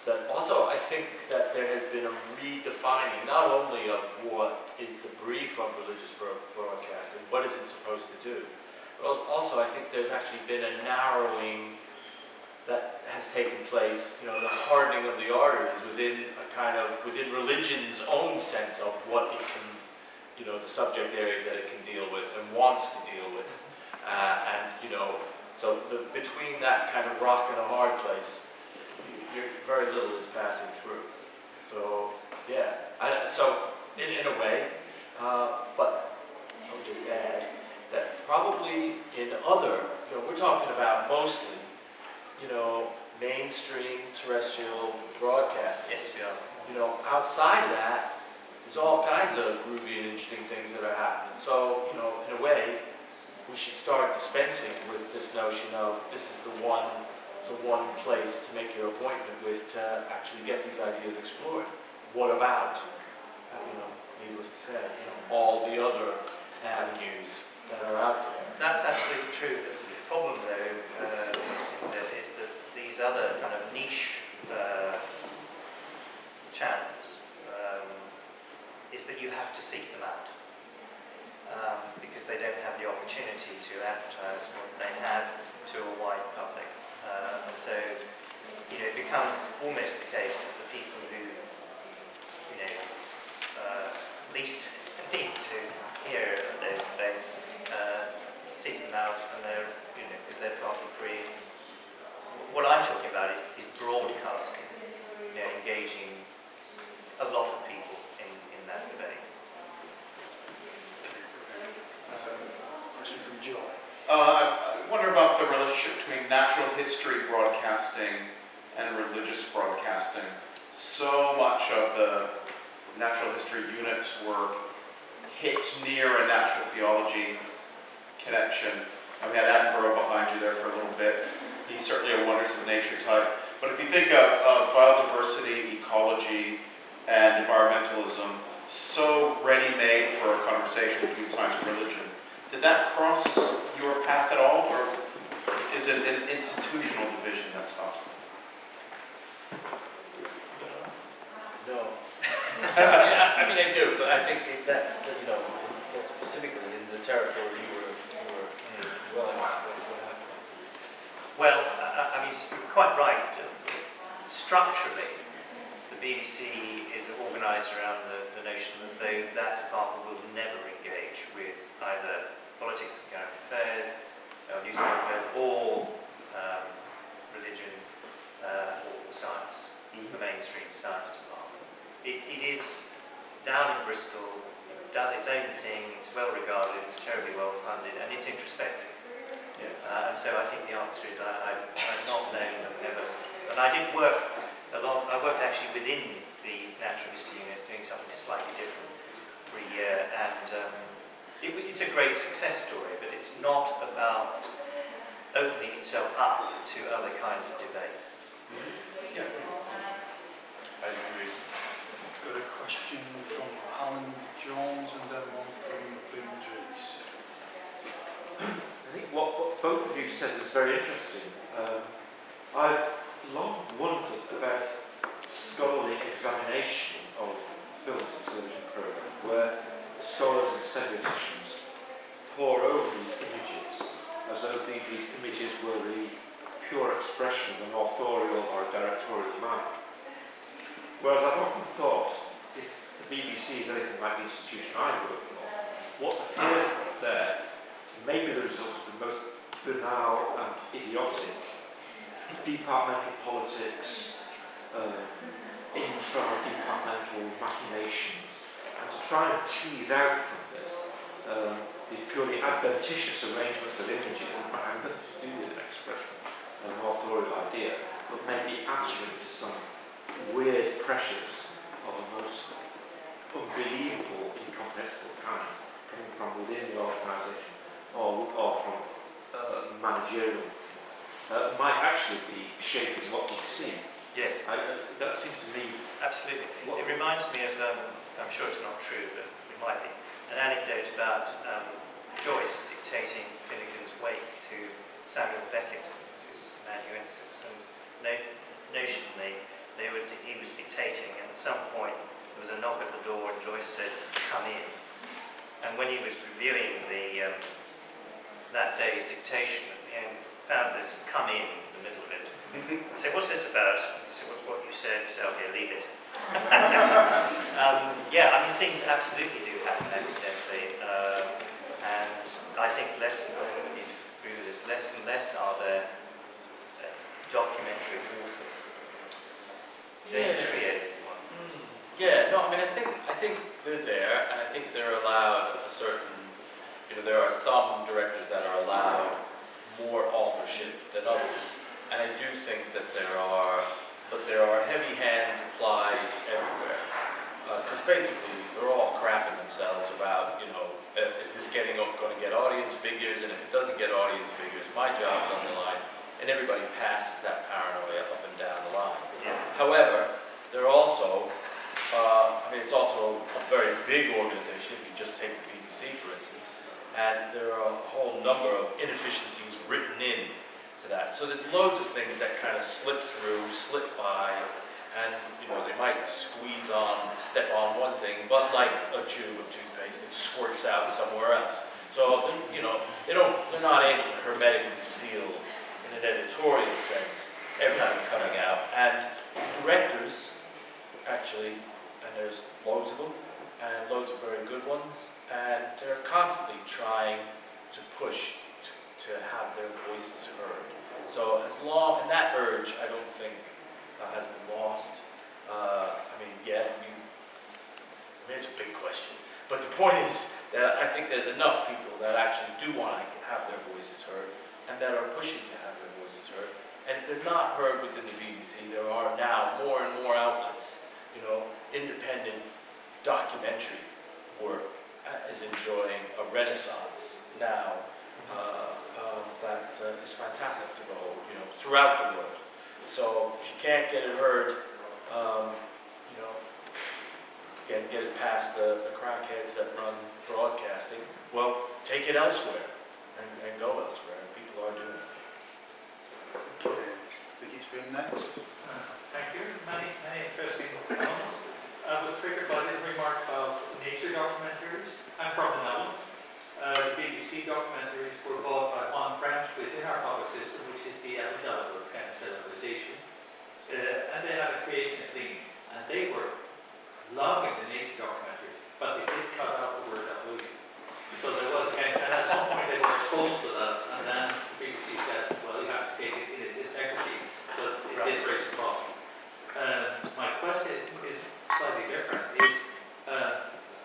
that also I think that there has been a redefining not only of what is the brief of religious broadcasting, what is it supposed to do, but also I think there's actually been a narrowing that has taken place, you know, the hardening of the arteries within a kind of, within religion's own sense of what it can, you know, the subject areas that it can deal with and wants to deal with. And, you know, so between that kind of rock and a hard place, very little is passing through. So, yeah, so in a way, but I would just add that probably in other, you know, we're talking about mostly, you know, mainstream terrestrial broadcasting. Yes, we are. You know, outside of that, there's all kinds of groovy and interesting things that are happening. So, you know, in a way, we should start dispensing with this notion of this is the one place to make your appointment with to actually get these ideas explored. What about, you know, needless to say, you know, all the other avenues that are out there? That's absolutely true. The problem, though, seek them out. Because they don't have the opportunity to advertise what they have to a wide public. And so, it becomes almost the case that the people who, least need to hear of those debates seek them out, and they're, because they're party free. What I'm talking about is broadcasting, engaging a lot of people in that debate. Question from Joe. I wonder about the relationship between natural history broadcasting and religious broadcasting. So much of the natural history unit's work hits near a natural theology connection. And we had Attenborough behind you there for a little bit. He's certainly a wonders of nature type. But if you think of biodiversity, ecology, and environmentalism, so ready-made for a conversation between science and religion, did that cross your path at all, or is it an institutional division that stops them? No. I mean, I do, but I think that's specifically in the territory you were well in. Well, I mean, you're quite right. Structurally, the BBC is organised around the notion that that department will never engage with either politics and current affairs, newspaper, or religion, or science, the mainstream science department. It is down in Bristol, it does its own thing, it's well regarded, it's terribly well funded, and it's introspective. Yes. And so I think the answer is I've not known them ever. And I did work a lot, I worked actually within the Natural History Unit doing something slightly different for a year, and it's a great success story, but it's not about opening itself up to other kinds of debate. Yeah. I agree. Got a question from Alan Jones and then one from Vin Drees. I think what both of you said was very interesting. I've long wondered about scholarly examination of film and television programme, where scholars and semioticians pore over these images as though these images were the pure expression of an authorial or a directorial mind. Whereas I've often thought, if the BBC is anything like the institution I work for, what appears there may be the result of the most banal and idiotic departmental politics, intra-departmental machinations, and to try and tease out from this these purely adventitious arrangements of images that might have nothing to do with an expression of an authorial idea, but may be answering to some weird pressures of a most unbelievable, incomprehensible kind coming from within the organisation or from managerial, might actually be shaping what we see. Yes. That seems to me... Absolutely. It reminds me of, I'm sure it's not true, but it might be, an anecdote about Joyce dictating Finnegan's Wake to Samuel Beckett, his amanuensis, and notionally he was dictating, and at some point there was a knock at the door and Joyce said, "Come in." And when he was reviewing that day's dictation at the end, found this "come in" the middle of it. I said, "What's this about?" He said, "What's what you said?" He said, "Okay, leave it." Yeah, I mean, things absolutely do happen accidentally, and I think less and less are there documentary authors. Yeah, no, I mean, I think they're there, and I think they're allowed a certain, there are some directors that are allowed more authorship than others, and I do think that there are heavy hands applied everywhere, because basically they're all crapping themselves about, is this going to get audience figures, and if it doesn't get audience figures, my job's on the line, and everybody passes that paranoia up and down the line. Yeah. However, they're also, it's also a very big organization, if you just take the BBC, for instance, and there are a whole number of inefficiencies written in to that. So there's loads of things that kind of slip by, and they might step on one thing, but like a tube of toothpaste, it squirts out somewhere else. So they're not able to hermetically seal in an editorial sense everything coming out. And directors, actually, and there's loads of them, and loads of very good ones, and they're constantly trying to push to have their voices heard. So and that urge, I don't think has been lost. It's a big question. But the point is that I think there's enough people that actually do want to have their voices heard, and that are pushing to have their voices heard. And if they're not heard within the BBC, there are now more and more outlets, independent documentary work is enjoying a renaissance now that is fantastic to behold, throughout the world. So if you can't get it heard, get it past the crackheads that run broadcasting, well, take it elsewhere and go elsewhere. And people are doing it. Okay, Vicky's been next. Thank you. Many interesting comments. I was triggered by the remark about nature documentaries. I'm from the Netherlands. The BBC documentaries were bought by one branch within our public system, which is the evangelical kind of television. And they had a creationist leaning. And they were loving the nature documentaries, but they did cut out the word evolution. So there was a kind of, and at some point they were exposed to that, and then the BBC said, well, you have to take it in its integrity. So it did raise a problem. My question is slightly different.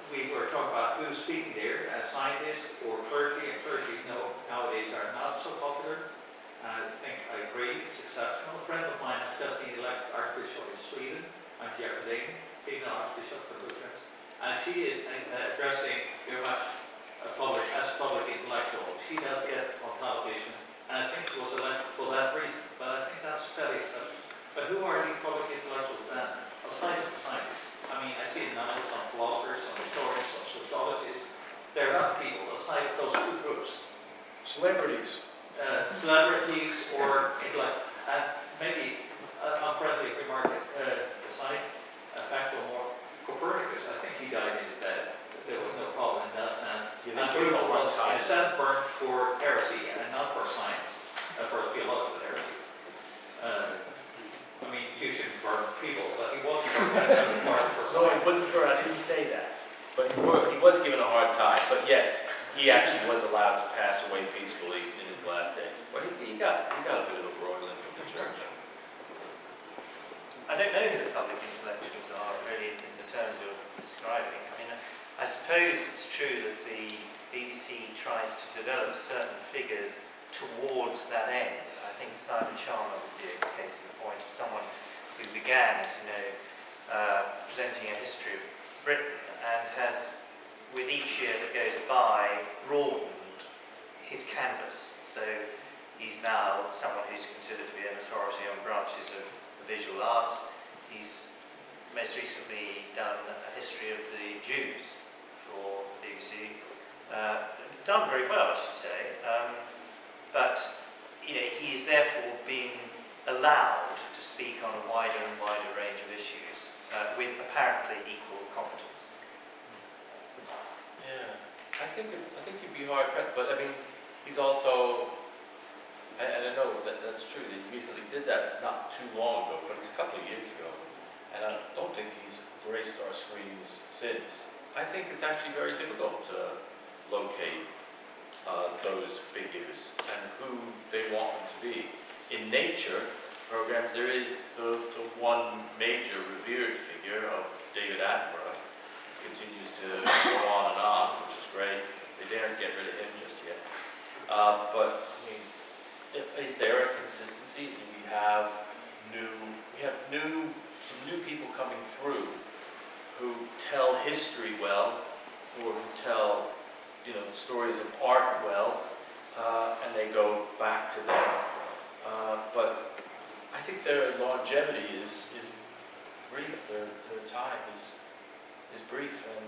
We were talking about who's speaking there, scientists or clergy, and clergy nowadays are not so popular. I think I agree, it's exceptional. A friend of mine has just been elected Archbishop in Sweden, Antje, female Archbishop for Lutherans, and she is addressing very much a public intellectual. She does get on television, and I think she was elected for that reason, but I think that's fairly exceptional. But who are the public intellectuals then, aside from the scientists? I mean, I see now some philosophers, some historians, some sociologists. There are other people aside from those two groups. Celebrities. Celebrities or intellect, and maybe unfriendly remark aside, factual more. Copernicus, I think he died in his bed. There was no problem in that sense. And Bruno was in a sense burned for heresy and not for science, for theological heresy. You shouldn't burn people, but he wasn't burned for science. No, he wasn't burned. I didn't say that. But he was given a hard time. But yes, he actually was allowed to pass away peacefully in his last days. But he got a bit of a broiling from the church. I don't know who the public intellectuals are really in the terms you're describing. I suppose it's true that the BBC tries to develop certain figures towards that end. I think Simon Chalmers would be a case in point of someone who began, as you know, presenting a history of Britain and has, with each year that goes by, broadened his canvas. So he's now someone who's considered to be an authority on branches of visual arts. He's most recently done a history of the Jews for the BBC. Done very well, I should say. But he is therefore being allowed to speak on a wider and wider range of issues with apparently equal competence. Yeah, I think you'd be hard pressed, but he's also, and I know that's true. He recently did that not too long ago, but it's a couple of years ago, and I don't think he's graced our screens since. I think it's actually very difficult to locate those figures and who they want them to be. In nature programs, there is the one major revered figure of David Attenborough. Continues to go on, which is great. They daren't get rid of him just yet. But is there a consistency? Do we have some new people coming through who tell history well, or who tell stories of art well, and they go back to them. But I think their longevity is brief. Their time is brief and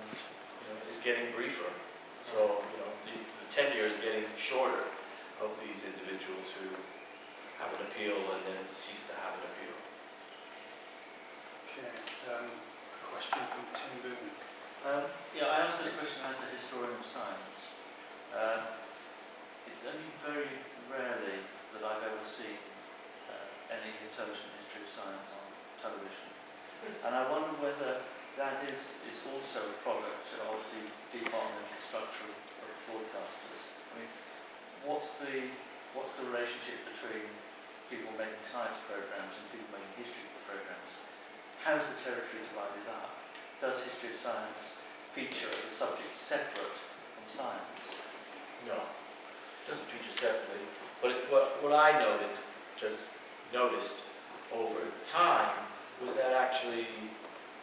is getting briefer. So the tenure is getting shorter of these individuals who have an appeal and then cease to have an appeal. Okay, a question from Tim Boone. Yeah, I asked this question as a historian of science. It's only very rarely that I've ever seen any intelligent history of science on television. And I wonder whether that is also a product of the departmental structure of broadcasters. I mean, what's the relationship between people making science programs and people making history programs? How is the territory divided up? Does history of science feature as a subject separate from science? No, it doesn't feature separately. But what I noticed over time was that actually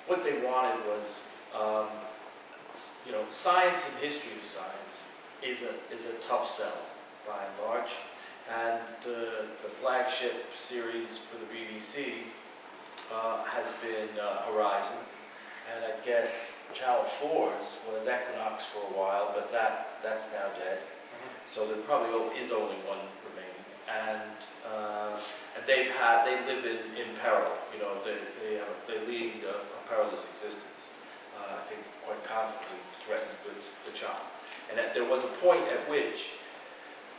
what they wanted was, science and history of science is a tough sell by and large. And the flagship series for the BBC has been Horizon. And I guess Channel 4's was Equinox for a while, but that's now dead. So there probably is only one remaining. And they live in peril. They lead a perilous existence. I think quite constantly threatened with the chop. And there was a point at which,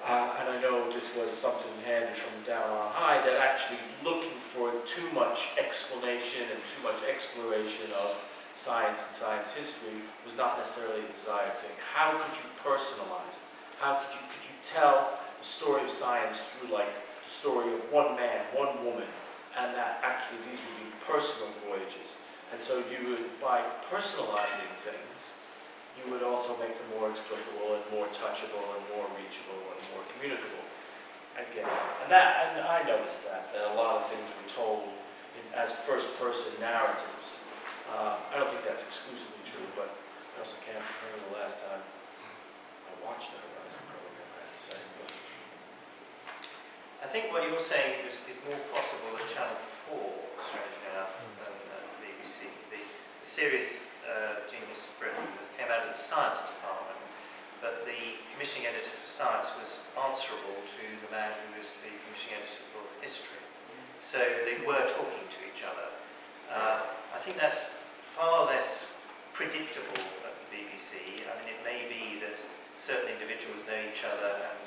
and I know this was something handed from down on high, that actually looking for too much explanation and too much exploration of science and science history was not necessarily a desired thing. How could you personalize it? How could you tell the story of science through like the story of one man, one woman, and that actually these would be personal voyages. And so you would, by personalizing things, you would also make them more explicable and more touchable and more reachable and more communicable, I guess. And I noticed that a lot of things were told as first-person narratives. I don't think that's exclusively true, but I also can't remember the last time I watched the Horizon program, I have to say. But I think what you're saying is more possible at Channel 4, strangely enough, than the BBC. The series Genius of Britain came out of the science department, but the commissioning editor for science was answerable to the man who was the commissioning editor for history. So they were talking to each other. I think that's far less predictable at the BBC. I mean, it may be that certain individuals know each other and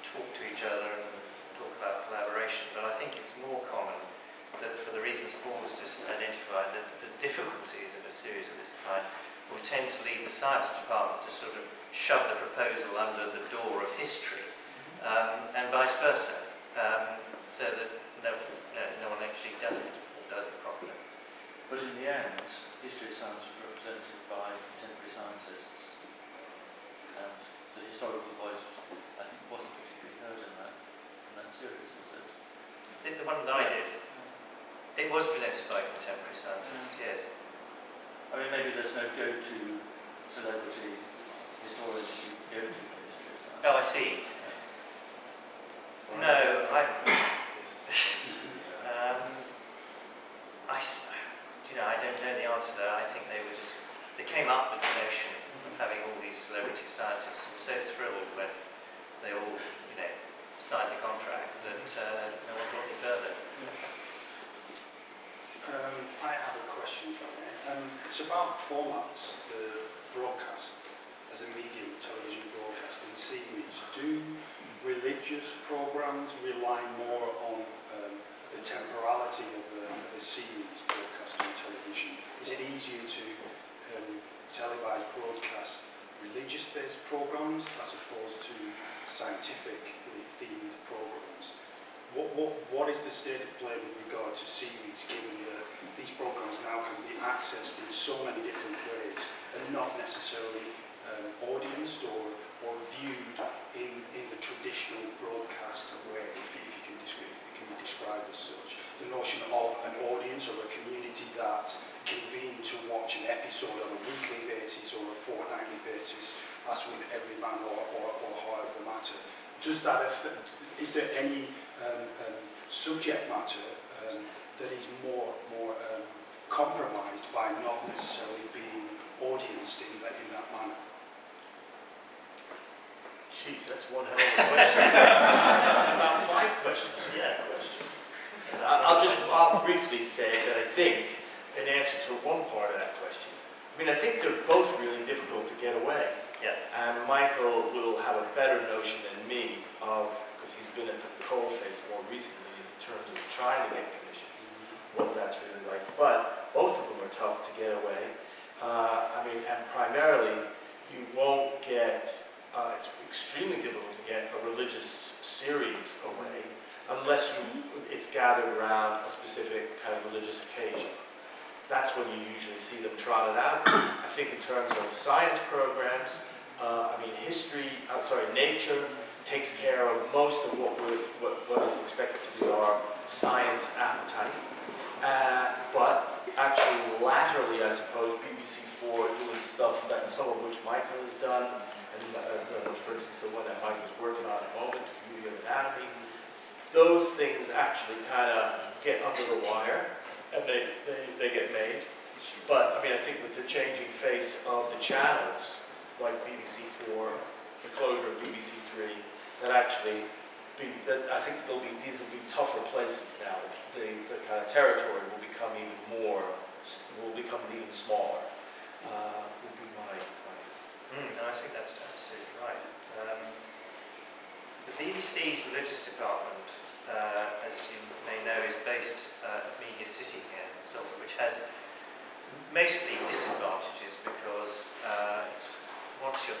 talk to each other and talk about collaboration, but I think it's more common that, for the reasons Paul has just identified, that the difficulties of a series of this kind will tend to lead the science department to sort of shove the proposal under the door of history, and vice versa, so that no one actually does it properly. But in the end, history of science was represented by contemporary scientists, and the historical voice, I think, wasn't particularly heard in that series, was it? The one that I did, it was presented by contemporary scientists, yes. I mean, maybe there's no go-to celebrity historian that you go to for history of science. Oh, I see. No, I don't know the answer there. I think they came up with the notion of having all these celebrity scientists and were so thrilled when they all, signed the contract that no one got any further. I have a question for you. It's about formats, the broadcast as a medium, television broadcast and series. Do religious programs rely more on the temporality of the series broadcast on television? Is it easier to televise broadcast religious-based programs as opposed to scientifically themed programs? What is the state of play with regard to series, given that these programs now can be accessed in so many different ways and not necessarily audienced or viewed in the traditional broadcast way, if it can be described as such? The notion of an audience or a community that convene to watch an episode on a weekly basis or a fortnightly basis, as with every man or however matter. Does that affect, is there any subject matter that is more compromised by not necessarily being audienced in that manner? Jeez, that's one hell of a question. About 5 questions. Yeah, question. I'll briefly say that I think an answer to one part of that question. I mean, I think they're both really difficult to get away. Yeah. And Michael will have a better notion than me of, because he's been at the coalface more recently in terms of trying to get commissions, what that's really like. But both of them are tough to get away. I mean, and primarily, you won't get, it's extremely difficult to get a religious series away unless it's gathered around a specific kind of religious occasion. That's when you usually see them trotted out. I think in terms of science programs, I mean, nature takes care of most of what is expected to be our science appetite. But actually, laterally, I suppose, BBC4 doing stuff that some of which Michael has done, and for instance, the one that Michael's working on at the moment, the Beauty of Anatomy, those things actually kind of get under the wire, and they get made. But, I mean, I think with the changing face of the channels, like BBC4, the closure of BBC3, that actually, I think these will be tougher places now. The kind of territory will become even even smaller, would be my No, I think that's absolutely right. The BBC's religious department, as you may know, is based at Media City here in Salford, which has mostly disadvantages because once you're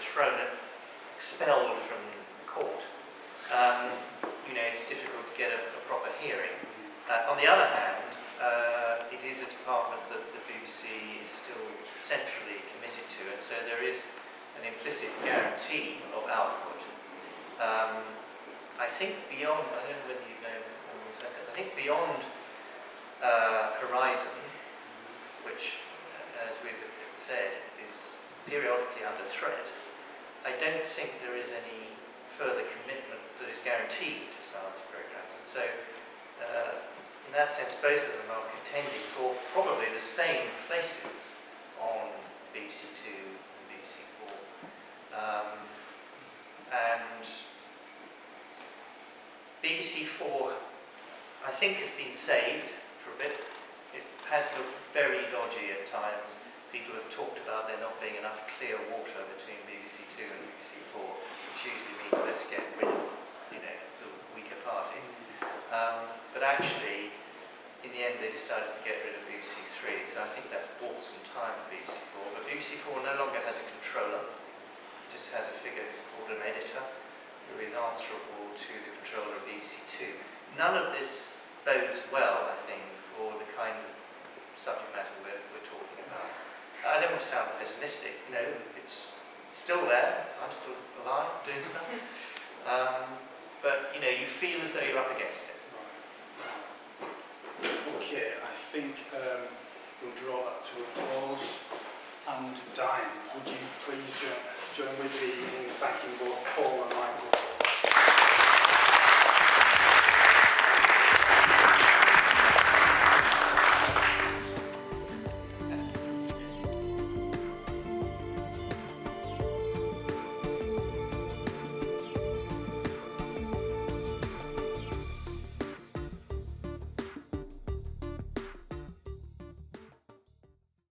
expelled from the court, it's difficult to get a proper hearing. On the other hand, it is a department that the BBC is still centrally committed to, and so there is an implicit guarantee of output. I think beyond, I don't know whether you know, I think beyond Horizon, which, as we've said, is periodically under threat, I don't think there is any further commitment that is guaranteed to science programs. And so, in that sense, both of them are contending for probably the same places on BBC2 and BBC4. And BBC4, I think, has been saved for a bit. It has looked very dodgy at times. People have talked about there not being enough clear water between BBC2 and BBC4, which usually means let's get rid of, the weaker party. But actually, in the end, they decided to get rid of BBC3, so I think that's bought some time for BBC4. But BBC4 no longer has a controller, just has a figure who's called an editor, who is answerable to the controller of BBC2. None of this bodes well, I think, for the kind of subject matter we're talking about. I don't want to sound pessimistic, it's still there, I'm still alive, doing stuff. But, you feel as though you're up against it. Okay, I think we'll draw that to a close. And Diane, would you please join with me in thanking both Paul and Michael